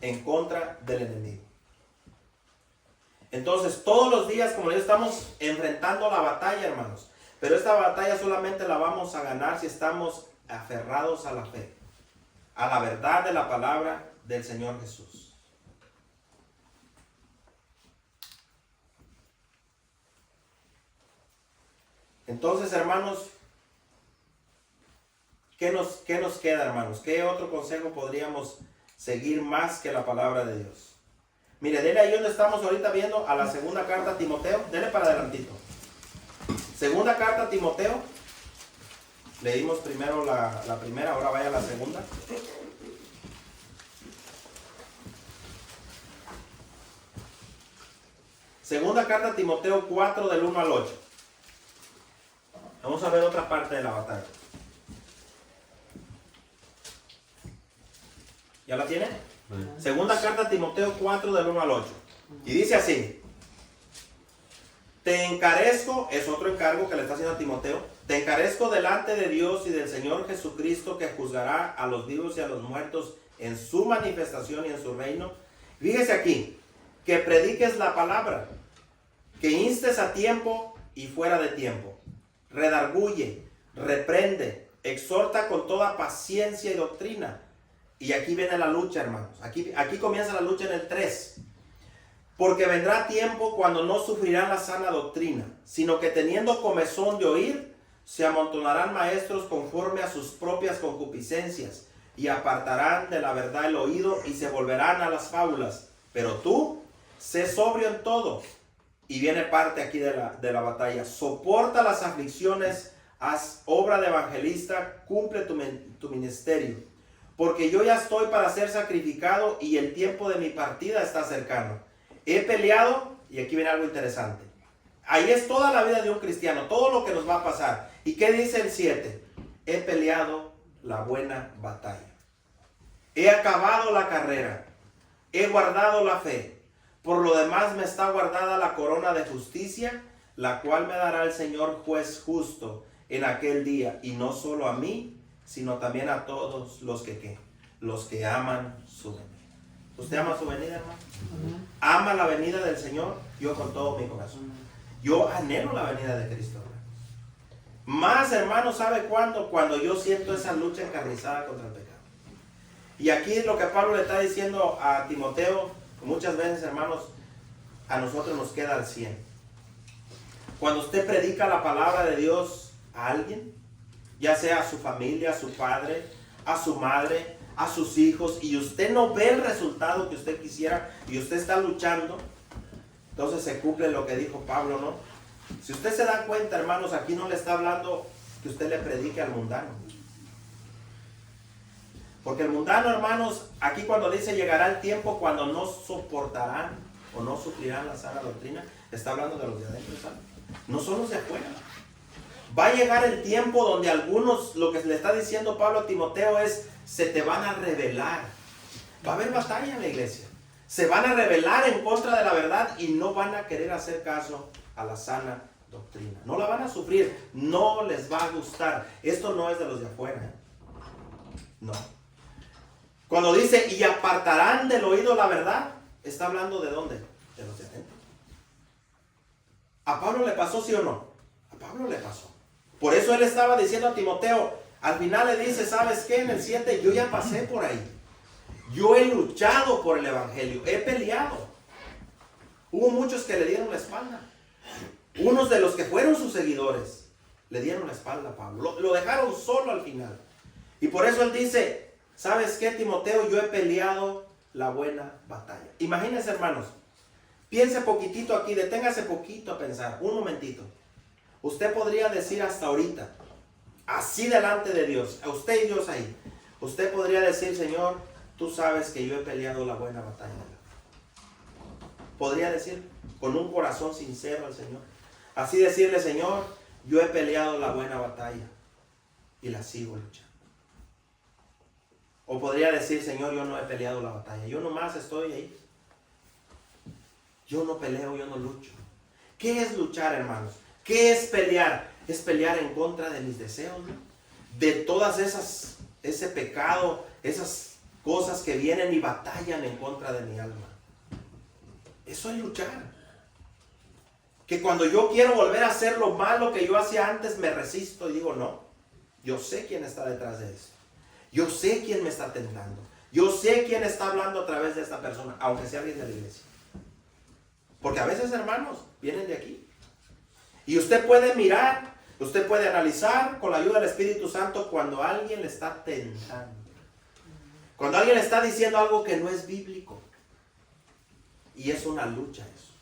En contra del enemigo. Entonces, todos los días, como ya estamos enfrentando la batalla, hermanos. Pero esta batalla solamente la vamos a ganar si estamos aferrados a la fe, a la verdad de la palabra del Señor Jesús. Entonces, hermanos, ¿qué nos queda, hermanos? ¿Qué otro consejo podríamos seguir más que la palabra de Dios? Mire, dele ahí donde estamos ahorita viendo a la segunda carta a Timoteo. Dele para adelantito. Segunda carta a Timoteo. Leímos primero la primera, ahora vaya a la segunda. Segunda carta a Timoteo 4 del 1 al 8. Vamos a ver otra parte de la batalla. ¿Ya la tiene? Segunda carta a Timoteo 4 del 1 al 8. Y dice así: te encarezco, es otro encargo que le está haciendo a Timoteo, te encarezco delante de Dios y del Señor Jesucristo, que juzgará a los vivos y a los muertos en su manifestación y en su reino. Fíjese aquí, que prediques la palabra, que instes a tiempo y fuera de tiempo, redarguye, reprende, exhorta con toda paciencia y doctrina. Y aquí viene la lucha, hermanos. Aquí comienza la lucha en el 3. Porque vendrá tiempo cuando no sufrirán la sana doctrina, sino que teniendo comezón de oír, se amontonarán maestros conforme a sus propias concupiscencias, y apartarán de la verdad el oído y se volverán a las fábulas. Pero tú, sé sobrio en todo. Y viene parte aquí de la batalla. Soporta las aflicciones, haz obra de evangelista, cumple tu ministerio. Porque yo ya estoy para ser sacrificado y el tiempo de mi partida está cercano. He peleado, y aquí viene algo interesante, Ahí es toda la vida de un cristiano, todo lo que nos va a pasar. ¿Y qué dice el 7? He peleado la buena batalla. He acabado la carrera. He guardado la fe. Por lo demás me está guardada la corona de justicia, la cual me dará el Señor juez justo en aquel día. Y no solo a mí, sino también a todos los que ¿qué? Los que aman su venida. ¿Usted ama su venida, hermano? ¿Ama la venida del Señor? Yo con todo mi corazón. Yo anhelo la venida de Cristo. Más, hermano, ¿sabe cuándo? Cuando yo siento esa lucha encarnizada contra el pecado. Y aquí lo que Pablo le está diciendo a Timoteo, muchas veces, hermanos, a nosotros nos queda al 100. Cuando usted predica la palabra de Dios a alguien, ya sea a su familia, a su padre, a su madre, a sus hijos, y usted no ve el resultado que usted quisiera, y usted está luchando, entonces se cumple lo que dijo Pablo, ¿no? Si usted se da cuenta, hermanos, aquí no le está hablando que usted le predique al mundano. Porque el mundano, hermanos, aquí cuando dice llegará el tiempo cuando no soportarán o no suplirán la sana doctrina, está hablando de los de adentro, ¿sabes? No son los de afuera. Va a llegar el tiempo donde algunos, lo que le está diciendo Pablo a Timoteo es, se te van a rebelar. Va a haber batalla en la iglesia. Se van a rebelar en contra de la verdad y no van a querer hacer caso a la sana doctrina. No la van a sufrir, no les va a gustar. Esto no es de los de afuera, ¿eh? No. Cuando dice, y apartarán del oído la verdad, está hablando de dónde? De los de adentro. ¿A Pablo le pasó, sí o no? A Pablo le pasó. Por eso él estaba diciendo a Timoteo, al final le dice, ¿sabes qué? En el 7, yo ya pasé por ahí. Yo he luchado por el evangelio, he peleado. Hubo muchos que le dieron la espalda. Unos de los que fueron sus seguidores le dieron la espalda a Pablo. Lo dejaron solo al final. Y por eso él dice, ¿sabes qué, Timoteo? Yo he peleado la buena batalla. Imagínense, hermanos, piense poquitito aquí, deténgase poquito a pensar, un momentito. Usted podría decir hasta ahorita, así delante de Dios, a usted y Dios ahí, usted podría decir, Señor, tú sabes que yo he peleado la buena batalla. Podría decir, con un corazón sincero al Señor. Así decirle, Señor, yo he peleado la buena batalla y la sigo luchando. O podría decir, Señor, yo no he peleado la batalla, yo nomás estoy ahí. Yo no peleo, yo no lucho. ¿Qué es luchar, hermanos? ¿Qué es pelear? Es pelear en contra de mis deseos, ¿no? De todas ese pecado, esas cosas que vienen y batallan en contra de mi alma. Eso es luchar. Que cuando yo quiero volver a hacer lo malo que yo hacía antes, me resisto y digo, no, yo sé quién está detrás de esto. Yo sé quién me está tentando. Yo sé quién está hablando a través de esta persona, aunque sea alguien de la iglesia. Porque a veces, hermanos, vienen de aquí. Y usted puede mirar, usted puede analizar con la ayuda del Espíritu Santo cuando alguien le está tentando. Cuando alguien le está diciendo algo que no es bíblico. Y es una lucha eso.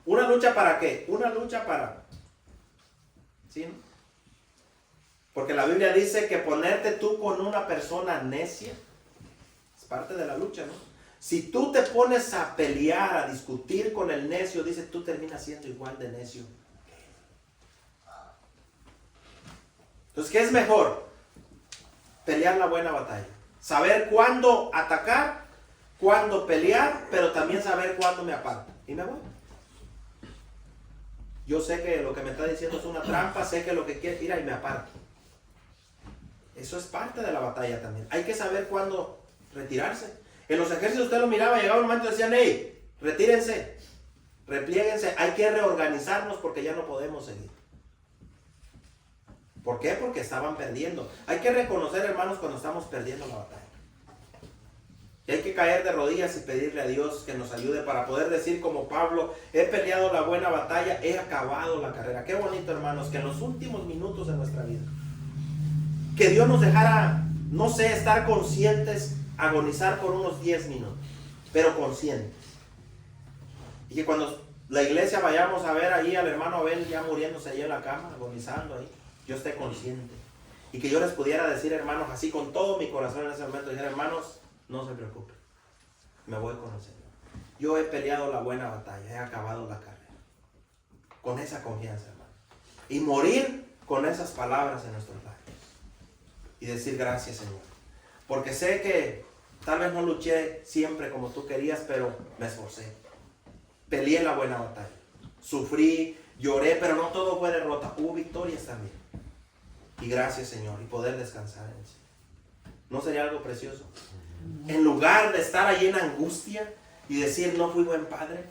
¿Una lucha para qué? Una lucha para... ¿sí, no? Porque la Biblia dice que ponerte tú con una persona necia es parte de la lucha, ¿no? Si tú te pones a pelear, a discutir con el necio, dice, tú terminas siendo igual de necio. Entonces, ¿qué es mejor? Pelear la buena batalla. Saber cuándo atacar, cuándo pelear, pero también saber cuándo me aparto. Y me voy. Yo sé que lo que me está diciendo es una trampa, sé que lo que quiere ir y me aparto. Eso es parte de la batalla también. Hay que saber cuándo retirarse. En los ejércitos usted lo miraba, llegaba un momento y decían, hey, retírense, replieguense, hay que reorganizarnos porque ya no podemos seguir. ¿Por qué? Porque estaban perdiendo. Hay que reconocer, hermanos, cuando estamos perdiendo la batalla. Y hay que caer de rodillas y pedirle a Dios que nos ayude para poder decir como Pablo, he peleado la buena batalla, he acabado la carrera. Qué bonito, hermanos, que en los últimos minutos de nuestra vida, que Dios nos dejara, no sé, estar conscientes, agonizar por unos 10 minutos, pero conscientes. Y que cuando la iglesia vayamos a ver ahí al hermano Abel ya muriéndose ahí en la cama, agonizando ahí, yo esté consciente. Y que yo les pudiera decir, hermanos, así con todo mi corazón en ese momento, decir, hermanos, no se preocupen, me voy con el Señor. Yo he peleado la buena batalla, he acabado la carrera. con esa confianza, hermano. Y morir con esas palabras en nuestros labios. Y decir gracias, Señor. Porque sé que tal vez no luché siempre como tú querías, pero me esforcé. Peleé la buena batalla. Sufrí, lloré, pero no todo fue derrota. Hubo victorias también. Y gracias, Señor. Y poder descansar en eso. ¿No sería algo precioso? En lugar de estar allí en angustia y decir, no fui buen padre,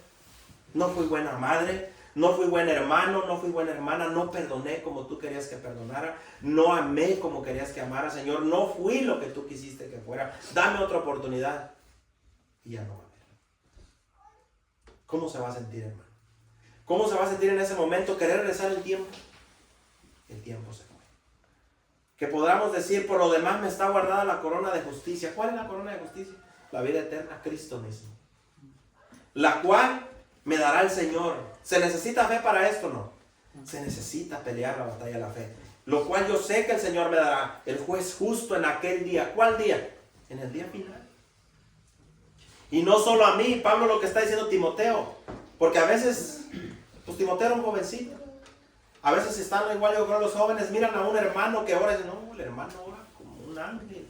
no fui buena madre, no fui buen hermano, no fui buena hermana, no perdoné como tú querías que perdonara, no amé como querías que amara, Señor, no fui lo que tú quisiste que fuera, dame otra oportunidad. Y ya no va a haber. ¿Cómo se va a sentir, hermano? ¿Cómo se va a sentir en ese momento querer regresar el tiempo? El tiempo se fue. Que podamos decir, por lo demás me está guardada la corona de justicia. ¿Cuál es la corona de justicia? La vida eterna, Cristo mismo. La cual me dará el Señor. ¿Se necesita fe para esto? No. Se necesita pelear la batalla de la fe. Lo cual yo sé que el Señor me dará, el juez justo en aquel día. ¿Cuál día? En el día final. Y no solo a mí, Pablo lo que está diciendo Timoteo. Porque a veces, pues Timoteo era un jovencito. A veces están igual, yo creo, los jóvenes miran a un hermano que ora y dicen, no, el hermano ora como un ángel.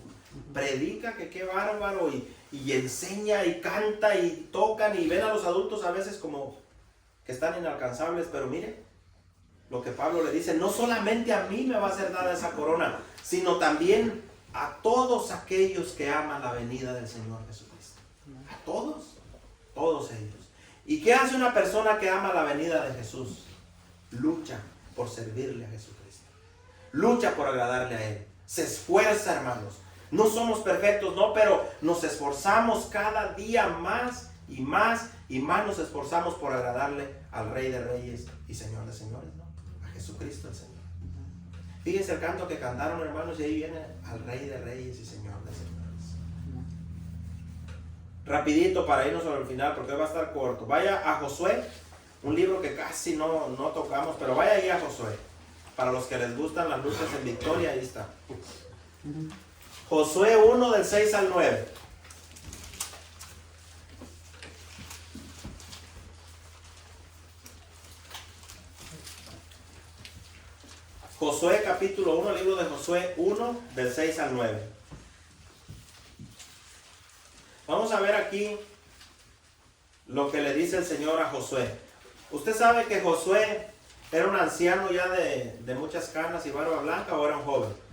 Predica que qué bárbaro y enseña y canta y tocan y ven a los adultos a veces como que están inalcanzables. Pero mire, lo que Pablo le dice, no solamente a mí me va a ser dada esa corona, sino también a todos aquellos que aman la venida del Señor Jesucristo. A todos, todos ellos. ¿Y qué hace una persona que ama la venida de Jesús? Lucha por servirle a Jesucristo. Lucha por agradarle a Él. Se esfuerza, hermanos. No somos perfectos, no, pero nos esforzamos cada día más y más y más nos esforzamos por agradarle al Rey de Reyes y Señor de Señores, ¿no? A Jesucristo el Señor. Fíjense el canto que cantaron, hermanos, y ahí viene al Rey de Reyes y Señor de Señores. Rapidito para irnos al final, porque hoy va a estar corto. Vaya a Josué, un libro que casi no tocamos, pero vaya ahí a Josué. Para los que les gustan las luchas en victoria, ahí está. Josué 1 del 6 al 9. Josué capítulo 1, libro de Josué 1 del 6 al 9. Vamos a ver aquí lo que le dice el Señor a Josué. Usted sabe que Josué era un anciano ya de muchas canas y barba blanca, o era un joven.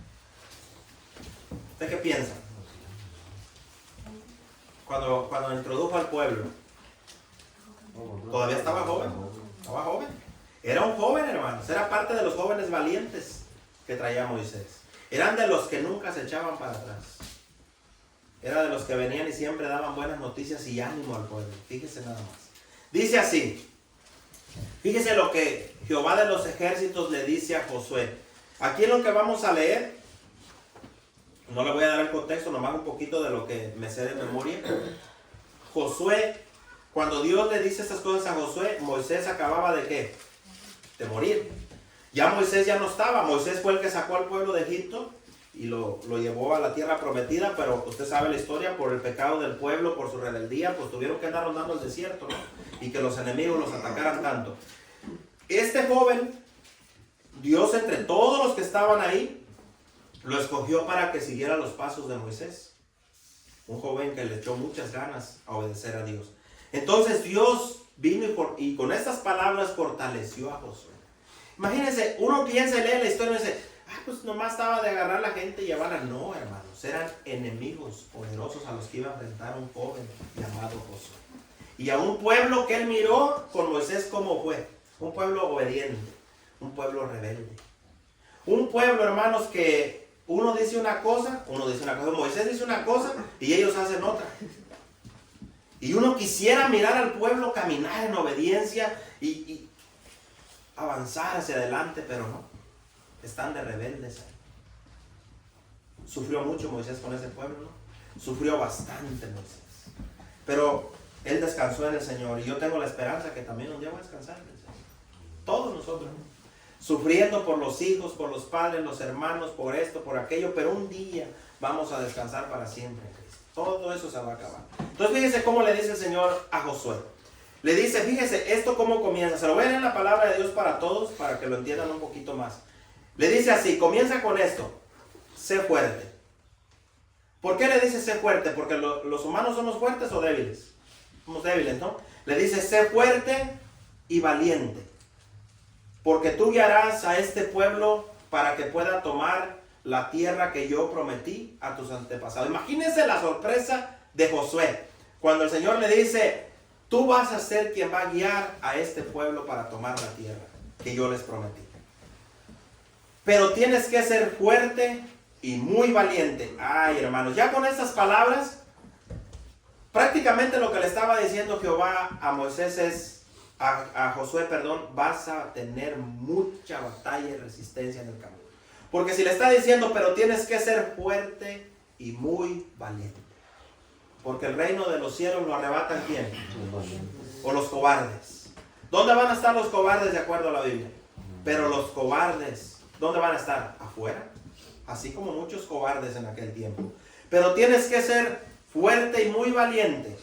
¿Usted qué piensa? Cuando introdujo al pueblo, ¿todavía estaba joven? ¿Estaba joven? Era un joven, hermanos. Era parte de los jóvenes valientes que traía Moisés. Eran de los que nunca se echaban para atrás. Era de los que venían y siempre daban buenas noticias y ánimo al pueblo. Fíjese nada más. Dice así. Fíjese lo que Jehová de los ejércitos le dice a Josué. Aquí es lo que vamos a leer. No le voy a dar el contexto, nomás un poquito de lo que me sé de memoria. Josué, cuando Dios le dice estas cosas a Josué, Moisés acababa de ¿qué? De morir. Ya Moisés ya no estaba. Moisés fue el que sacó al pueblo de Egipto y lo llevó a la tierra prometida, pero usted sabe la historia, por el pecado del pueblo, por su rebeldía, pues tuvieron que andar rondando el desierto, ¿no? Y que los enemigos los atacaran tanto. Este joven, Dios entre todos los que estaban ahí, lo escogió para que siguiera los pasos de Moisés. Un joven que le echó muchas ganas a obedecer a Dios. Entonces Dios vino y con estas palabras fortaleció a Josué. Imagínense, uno piensa y lee la historia y dice, pues nomás estaba de agarrar a la gente y llevarla. No, hermanos, eran enemigos poderosos a los que iba a enfrentar un joven llamado Josué. Y a un pueblo que él miró con Moisés como fue. Un pueblo obediente, un pueblo rebelde. Un pueblo, hermanos, que uno dice una cosa, Moisés dice una cosa y ellos hacen otra. Y uno quisiera mirar al pueblo caminar en obediencia y avanzar hacia adelante, pero no. Están de rebeldes. Sufrió mucho Moisés con ese pueblo, ¿no? Sufrió bastante Moisés. Pero él descansó en el Señor. Y yo tengo la esperanza que también un día voy a descansar en el Señor. Todos nosotros, ¿no? Sufriendo por los hijos, por los padres, los hermanos, por esto, por aquello. Pero un día vamos a descansar para siempre en Cristo. Todo eso se va a acabar. Entonces fíjense cómo le dice el Señor a Josué. Le dice, fíjese, esto cómo comienza. Se lo voy a leer en la palabra de Dios para todos, para que lo entiendan un poquito más. Le dice así, comienza con esto. Sé fuerte. ¿Por qué le dice sé fuerte? Porque los humanos somos fuertes o débiles. Somos débiles, ¿no? Le dice sé fuerte y valiente. Porque tú guiarás a este pueblo para que pueda tomar la tierra que yo prometí a tus antepasados. Imagínense la sorpresa de Josué. Cuando el Señor le dice, tú vas a ser quien va a guiar a este pueblo para tomar la tierra que yo les prometí. Pero tienes que ser fuerte y muy valiente. Ay, hermanos, ya con estas palabras, prácticamente lo que le estaba diciendo Jehová a Moisés es, a Josué, perdón, vas a tener mucha batalla y resistencia en el camino. Porque si le está diciendo, pero tienes que ser fuerte y muy valiente. Porque el reino de los cielos lo arrebatan ¿quién? O los cobardes. ¿Dónde van a estar los cobardes de acuerdo a la Biblia? Pero los cobardes, ¿dónde van a estar? Afuera. Así como muchos cobardes en aquel tiempo. Pero tienes que ser fuerte y muy valiente.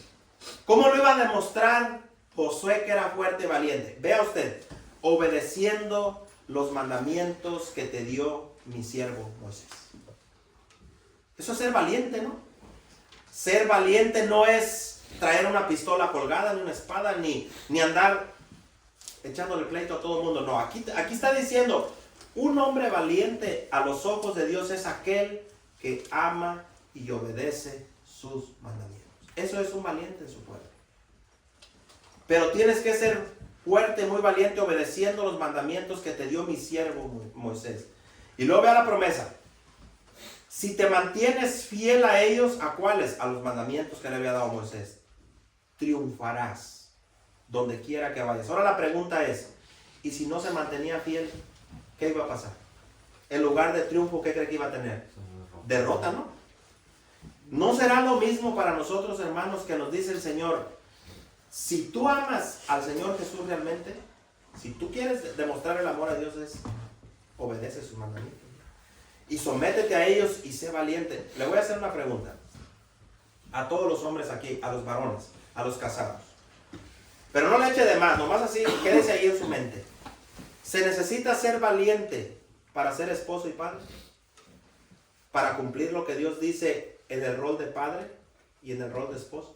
¿Cómo lo iba a demostrar Josué que era fuerte y valiente? Vea usted, obedeciendo los mandamientos que te dio mi siervo Moisés. Eso es ser valiente, ¿no? Ser valiente no es traer una pistola colgada, ni una espada, ni andar echándole pleito a todo el mundo. No, aquí está diciendo, un hombre valiente a los ojos de Dios es aquel que ama y obedece sus mandamientos. Eso es un valiente en su pueblo. Pero tienes que ser fuerte, muy valiente, obedeciendo los mandamientos que te dio mi siervo Moisés. Y luego vea la promesa. Si te mantienes fiel a ellos, ¿a cuáles? A los mandamientos que le había dado Moisés. Triunfarás donde quiera que vayas. Ahora la pregunta es, ¿y si no se mantenía fiel? ¿Qué iba a pasar? En lugar de triunfo, ¿qué cree que iba a tener? Derrota, ¿no? ¿No será lo mismo para nosotros, hermanos, que nos dice el Señor? Si tú amas al Señor Jesús realmente, si tú quieres demostrar el amor a Dios, obedece sus mandamientos. Y sométete a ellos y sé valiente. Le voy a hacer una pregunta. A todos los hombres aquí, a los varones, a los casados. Pero no le eche de más, nomás así, quédese ahí en su mente. ¿Se necesita ser valiente para ser esposo y padre? Para cumplir lo que Dios dice en el rol de padre y en el rol de esposo.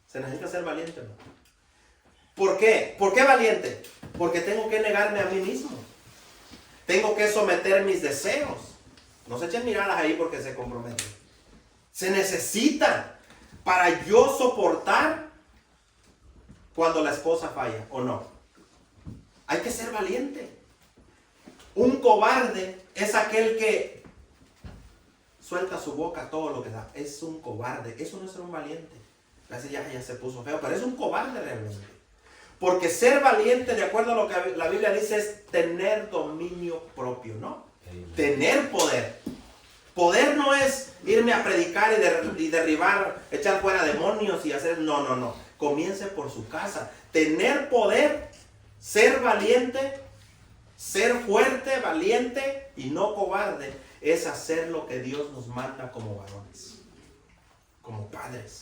¿Se necesita ser valiente o no? ¿Por qué? ¿Por qué valiente? Porque tengo que negarme a mí mismo. Tengo que someter mis deseos. No se echen miradas ahí porque se comprometen. Se necesita para yo soportar cuando la esposa falla o no. Hay que ser valiente. Un cobarde es aquel que suelta su boca todo lo que da. Es un cobarde. Eso no es ser un valiente. Ya se puso feo, pero es un cobarde realmente. Porque ser valiente, de acuerdo a lo que la Biblia dice, es tener dominio propio, ¿no? Tener poder. Poder no es irme a predicar y derribar, echar fuera demonios y hacer... No. Comience por su casa. Tener poder, ser valiente, ser fuerte, valiente y no cobarde, es hacer lo que Dios nos manda como varones, como padres.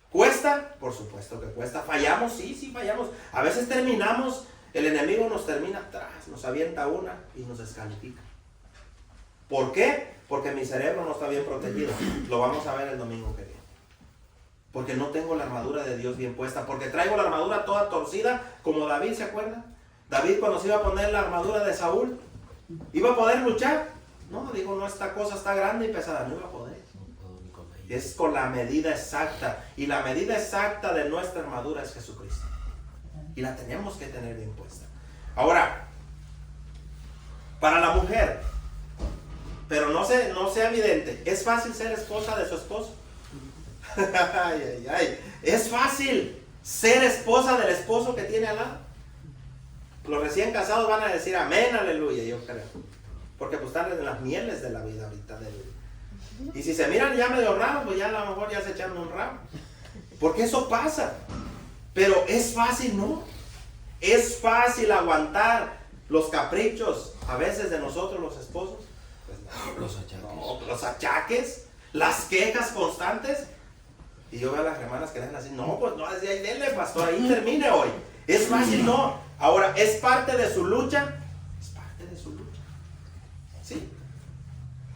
¿Cuesta? Por supuesto que cuesta. ¿Fallamos? Sí, fallamos. A veces terminamos, el enemigo nos termina atrás, nos avienta una y nos descalifica. ¿Por qué? Porque mi cerebro no está bien protegido. Lo vamos a ver el domingo que viene. Porque no tengo la armadura de Dios bien puesta. Porque traigo la armadura toda torcida, como David, ¿se acuerdan? David, cuando se iba a poner la armadura de Saúl, ¿iba a poder luchar? No, digo, no, esta cosa está grande y pesada, no iba a poder. Es con la medida exacta. Y la medida exacta de nuestra armadura es Jesucristo. Y la tenemos que tener bien puesta. Ahora, para la mujer, pero no sea evidente, ¿es fácil ser esposa de su esposo? Es fácil ser esposa del esposo que tiene al lado. Los recién casados van a decir amén, aleluya, yo creo. Porque pues están en las mieles de la vida ahorita. Y si se miran ya medio raros, pues ya a lo mejor ya se echaron un ramo. Porque eso pasa. Pero es fácil, ¿no? Es fácil aguantar los caprichos a veces de nosotros los esposos. Pues no, los achaques, las quejas constantes. Y yo veo a las hermanas que dejan así, no, pues no, así, denle, pastor, ahí termine hoy. Es fácil, no. Ahora, ¿es parte de su lucha? Es parte de su lucha. Sí.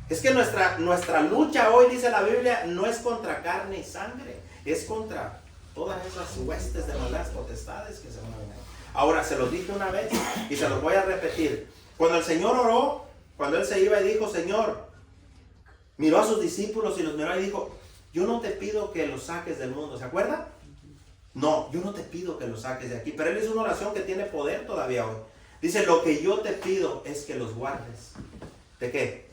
Es que nuestra lucha hoy, dice la Biblia, no es contra carne y sangre, es contra todas esas huestes de malas potestades que se van a venir. Ahora, se los dije una vez y se los voy a repetir. Cuando el Señor oró, cuando Él se iba y dijo, Señor, miró a sus discípulos y los miró y dijo, yo no te pido que los saques del mundo, ¿se acuerda? No, yo no te pido que los saques de aquí, pero Él hizo una oración que tiene poder todavía hoy. Dice, lo que yo te pido es que los guardes. ¿De qué?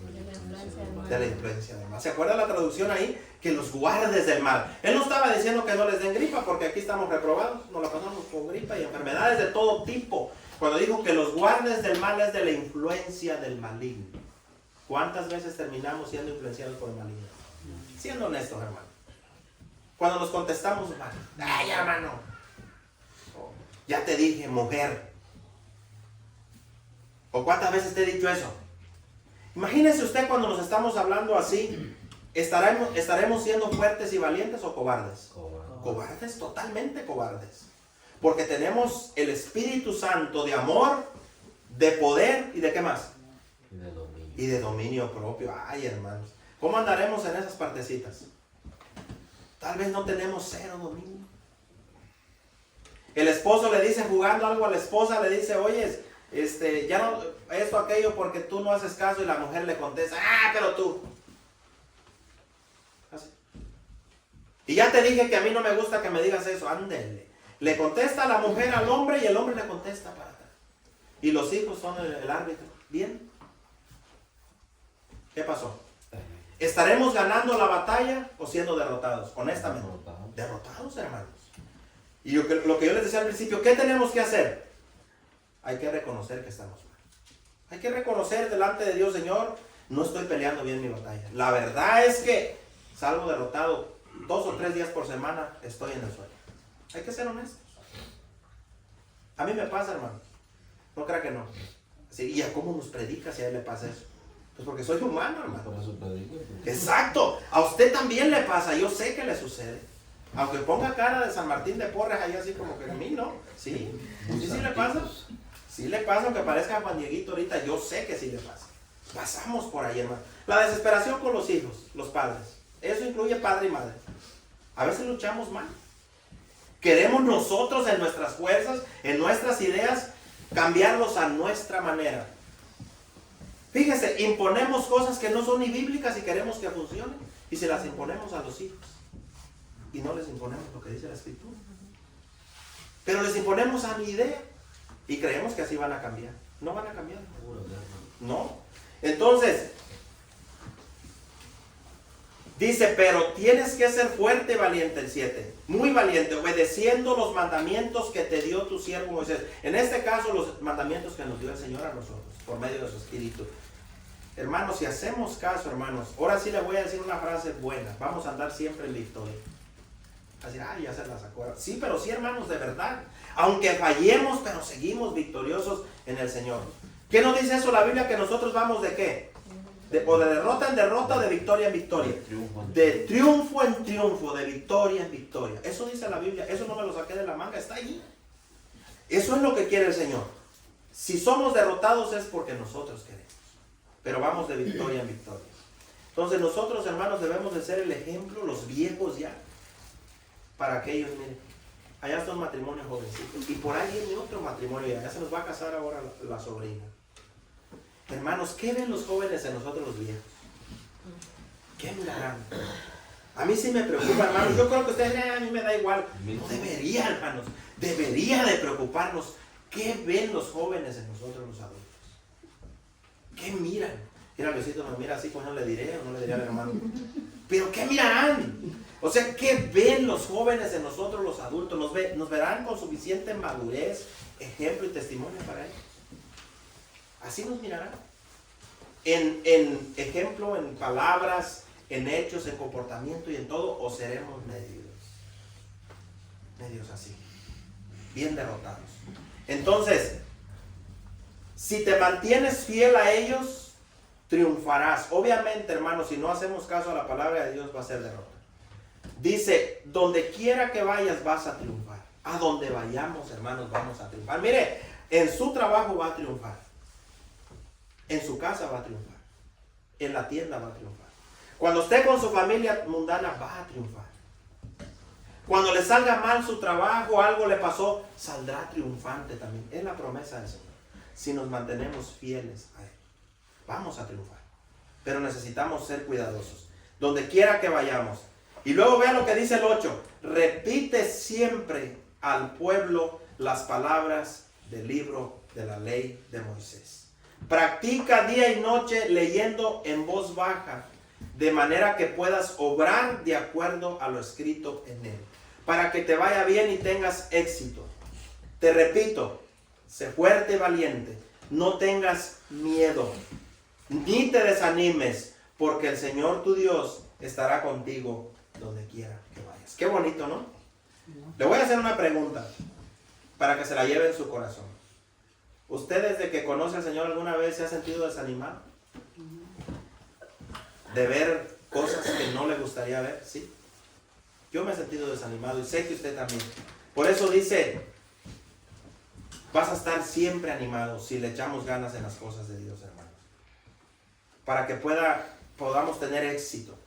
De la influencia del mal. ¿Se acuerda la traducción ahí? Que los guardes del mal. Él no estaba diciendo que no les den gripa, porque aquí estamos reprobados, nos la pasamos con gripa y enfermedades de todo tipo. Cuando dijo que los guardes del mal es de la influencia del maligno. ¿Cuántas veces terminamos siendo influenciados por el maligno? Siendo honestos, hermano. Cuando nos contestamos mal, ay, hermano, ya te dije, mujer. ¿O cuántas veces te he dicho eso? Imagínese usted cuando nos estamos hablando así, ¿estaremos siendo fuertes y valientes o cobardes? Cobardes, totalmente cobardes. Porque tenemos el Espíritu Santo de amor, de poder y de ¿qué más? Y de dominio propio. Ay, hermanos, ¿cómo andaremos en esas partecitas? Tal vez no tenemos cero dominio. El esposo le dice jugando algo a la esposa, le dice, oye, ya no, esto, aquello, porque tú no haces caso, y la mujer le contesta, pero tú. Así. Y ya te dije que a mí no me gusta que me digas eso, ándele. Le contesta la mujer al hombre y el hombre le contesta para atrás. Y los hijos son el árbitro. ¿Bien? ¿Qué pasó? ¿Estaremos ganando la batalla o siendo derrotados? Honestamente. Derrotados, hermanos. Y lo que yo les decía al principio, ¿qué tenemos que hacer? Hay que reconocer que estamos mal. Hay que reconocer delante de Dios, Señor, no estoy peleando bien mi batalla. La verdad es que salgo derrotado 2 o 3 días por semana, estoy en el suelo. Hay que ser honestos. A mí me pasa, hermano. No crea que no. Sí, ¿y a cómo nos predica si a él le pasa eso? Pues porque soy humano, hermano. Por eso predico. Exacto. A usted también le pasa. Yo sé que le sucede. Aunque ponga cara de San Martín de Porres allá así como que a mí, ¿no? Sí. ¿Sí le pasa? Sí le pasa, aunque parezca Juan Dieguito ahorita. Yo sé que sí le pasa. Pasamos por ahí, hermano. La desesperación con los hijos, los padres. Eso incluye padre y madre. A veces luchamos mal. Queremos nosotros en nuestras fuerzas, en nuestras ideas, cambiarlos a nuestra manera. Fíjese, imponemos cosas que no son ni bíblicas y queremos que funcionen. Y se las imponemos a los hijos. Y no les imponemos lo que dice la Escritura. Pero les imponemos a mi idea. Y creemos que así van a cambiar. No van a cambiar. No. Entonces, dice, pero tienes que ser fuerte y valiente, el 7. Muy valiente, obedeciendo los mandamientos que te dio tu siervo Moisés. En este caso, los mandamientos que nos dio el Señor a nosotros, por medio de su Espíritu. Hermanos, si hacemos caso, hermanos, ahora sí le voy a decir una frase buena. Vamos a andar siempre en victoria. Así, ya se las acuerda. Sí, pero sí, hermanos, de verdad. Aunque fallemos, pero seguimos victoriosos en el Señor. ¿Qué nos dice eso la Biblia? Que nosotros vamos de qué? O de derrota en derrota, de victoria en victoria. De triunfo en triunfo, de victoria en victoria. Eso dice la Biblia. Eso no me lo saqué de la manga, está allí. Eso es lo que quiere el Señor. Si somos derrotados es porque nosotros queremos. Pero vamos de victoria en victoria. Entonces nosotros, hermanos, debemos de ser el ejemplo, los viejos ya, para que ellos, miren, allá está un matrimonio jovencito, y por ahí viene otro matrimonio, y allá se nos va a casar ahora la sobrina. Hermanos, ¿qué ven los jóvenes en nosotros los viejos? ¿Qué mirarán? A mí sí me preocupa, hermanos. Yo creo que ustedes, a mí me da igual. No debería, hermanos. Debería de preocuparnos. ¿Qué ven los jóvenes en nosotros los adultos? ¿Qué miran? Mira, Luisito me mira así, pues no le diré o no le diré al hermano. Pero ¿qué mirarán? O sea, ¿qué ven los jóvenes en nosotros los adultos? ¿Nos verán con suficiente madurez, ejemplo y testimonio para ellos? Así nos mirarán. En ejemplo, en palabras, en hechos, en comportamiento y en todo, o seremos medios así, bien derrotados. Entonces, si te mantienes fiel a ellos, triunfarás. Obviamente, hermanos, si no hacemos caso a la palabra de Dios, va a ser derrota. Dice, donde quiera que vayas vas a triunfar. A donde vayamos, hermanos, vamos a triunfar. Mire, en su trabajo va a triunfar. En su casa va a triunfar. En la tienda va a triunfar. Cuando esté con su familia mundana va a triunfar. Cuando le salga mal su trabajo, algo le pasó, saldrá triunfante también. Es la promesa del Señor. Si nos mantenemos fieles a Él, vamos a triunfar. Pero necesitamos ser cuidadosos. Donde quiera que vayamos. Y luego vea lo que dice el 8. Repite siempre al pueblo las palabras del libro de la ley de Moisés. Practica día y noche leyendo en voz baja, de manera que puedas obrar de acuerdo a lo escrito en él, para que te vaya bien y tengas éxito. Te repito, sé fuerte y valiente, no tengas miedo, ni te desanimes, porque el Señor tu Dios estará contigo donde quiera que vayas. Qué bonito, ¿no? Le voy a hacer una pregunta para que se la lleve en su corazón. ¿Usted desde que conoce al Señor alguna vez se ha sentido desanimado? De ver cosas que no le gustaría ver, ¿sí? Yo me he sentido desanimado y sé que usted también. Por eso dice, vas a estar siempre animado si le echamos ganas en las cosas de Dios, hermanos. Para que podamos tener éxito.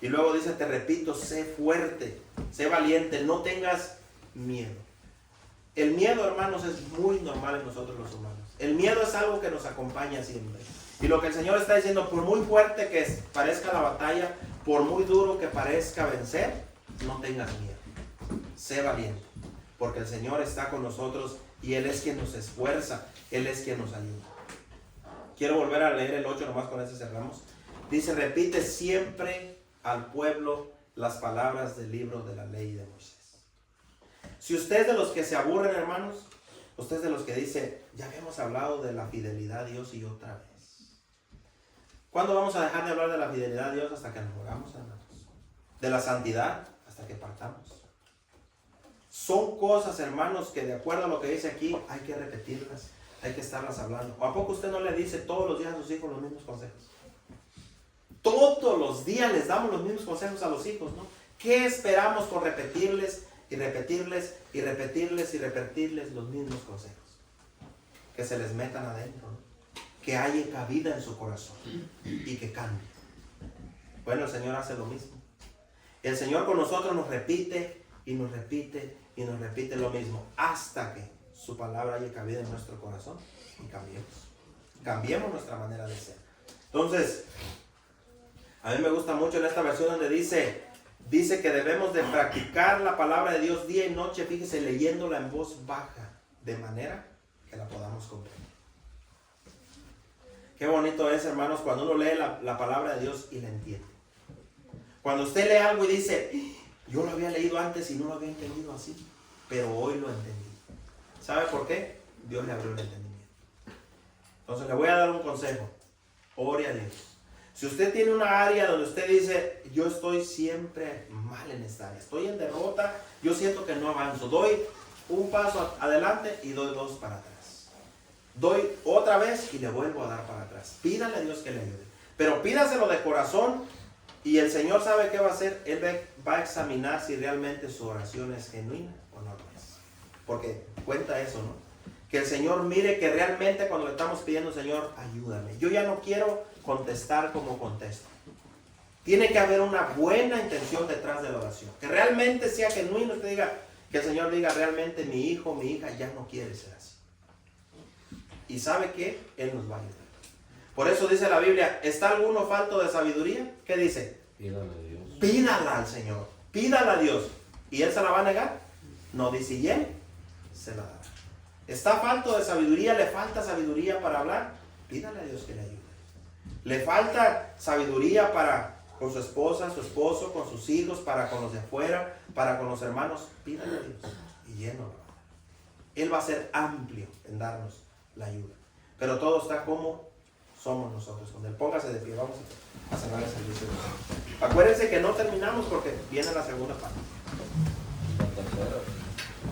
Y luego dice, te repito, sé fuerte, sé valiente, no tengas miedo. El miedo, hermanos, es muy normal en nosotros los humanos. El miedo es algo que nos acompaña siempre. Y lo que el Señor está diciendo, por muy fuerte que parezca la batalla, por muy duro que parezca vencer, no tengas miedo. Sé valiente, porque el Señor está con nosotros y Él es quien nos esfuerza, Él es quien nos ayuda. Quiero volver a leer el 8, nomás con ese cerramos. Dice, repite siempre al pueblo las palabras del libro de la ley de Moisés. Si usted es de los que se aburren, hermanos, usted es de los que dice, ya habíamos hablado de la fidelidad a Dios y otra vez. ¿Cuándo vamos a dejar de hablar de la fidelidad a Dios? Hasta que nos moramos, hermanos. De la santidad hasta que partamos. Son cosas, hermanos, que de acuerdo a lo que dice aquí, hay que repetirlas, hay que estarlas hablando. ¿O a poco usted no le dice todos los días a sus hijos los mismos consejos? Todos los días les damos los mismos consejos a los hijos, ¿no? ¿Qué esperamos con repetirles y repetirles y repetirles y repetirles los mismos consejos? Que se les metan adentro, ¿no? Que haya cabida en su corazón y que cambie. Bueno, el Señor hace lo mismo. El Señor con nosotros nos repite y nos repite y nos repite lo mismo hasta que su palabra haya cabida en nuestro corazón y cambiemos. Cambiemos nuestra manera de ser. Entonces, a mí me gusta mucho en esta versión donde dice que debemos de practicar la palabra de Dios día y noche, fíjese, leyéndola en voz baja, de manera que la podamos comprender. Qué bonito es, hermanos, cuando uno lee la palabra de Dios y la entiende. Cuando usted lee algo y dice, yo lo había leído antes y no lo había entendido así, pero hoy lo entendí. ¿Sabe por qué? Dios le abrió el entendimiento. Entonces le voy a dar un consejo. Ore a Dios. Si usted tiene una área donde usted dice, yo estoy siempre mal en esta área, estoy en derrota, yo siento que no avanzo, doy un paso adelante y doy dos para atrás. Doy otra vez y le vuelvo a dar para atrás. Pídale a Dios que le ayude. Pero pídaselo de corazón y el Señor sabe qué va a hacer. Él va a examinar si realmente su oración es genuina o no lo es. Porque cuenta eso, ¿no? Que el Señor mire que realmente cuando le estamos pidiendo, Señor, ayúdame. Yo ya no quiero contestar como contesto. Tiene que haber una buena intención detrás de la oración. Que realmente sea genuino. Usted diga, que el Señor diga, realmente mi hijo, mi hija ya no quiere ser así. Y sabe que Él nos va a ayudar. Por eso dice la Biblia, ¿está alguno falto de sabiduría? ¿Qué dice? Pídala a Dios. Pídala al Señor. Pídala a Dios. ¿Y Él se la va a negar? No, dice, y Él se la dará. ¿Está falto de sabiduría? ¿Le falta sabiduría para hablar? Pídale a Dios que le ayude. ¿Le falta sabiduría para con su esposa, su esposo, con sus hijos, para con los de afuera, para con los hermanos? Pídale a Dios y Él nos lo va a dar. Él va a ser amplio en darnos la ayuda. Pero todo está como somos nosotros. Con Él, póngase de pie, vamos a cerrar el servicio. Acuérdense que no terminamos porque viene la segunda parte. La tercera.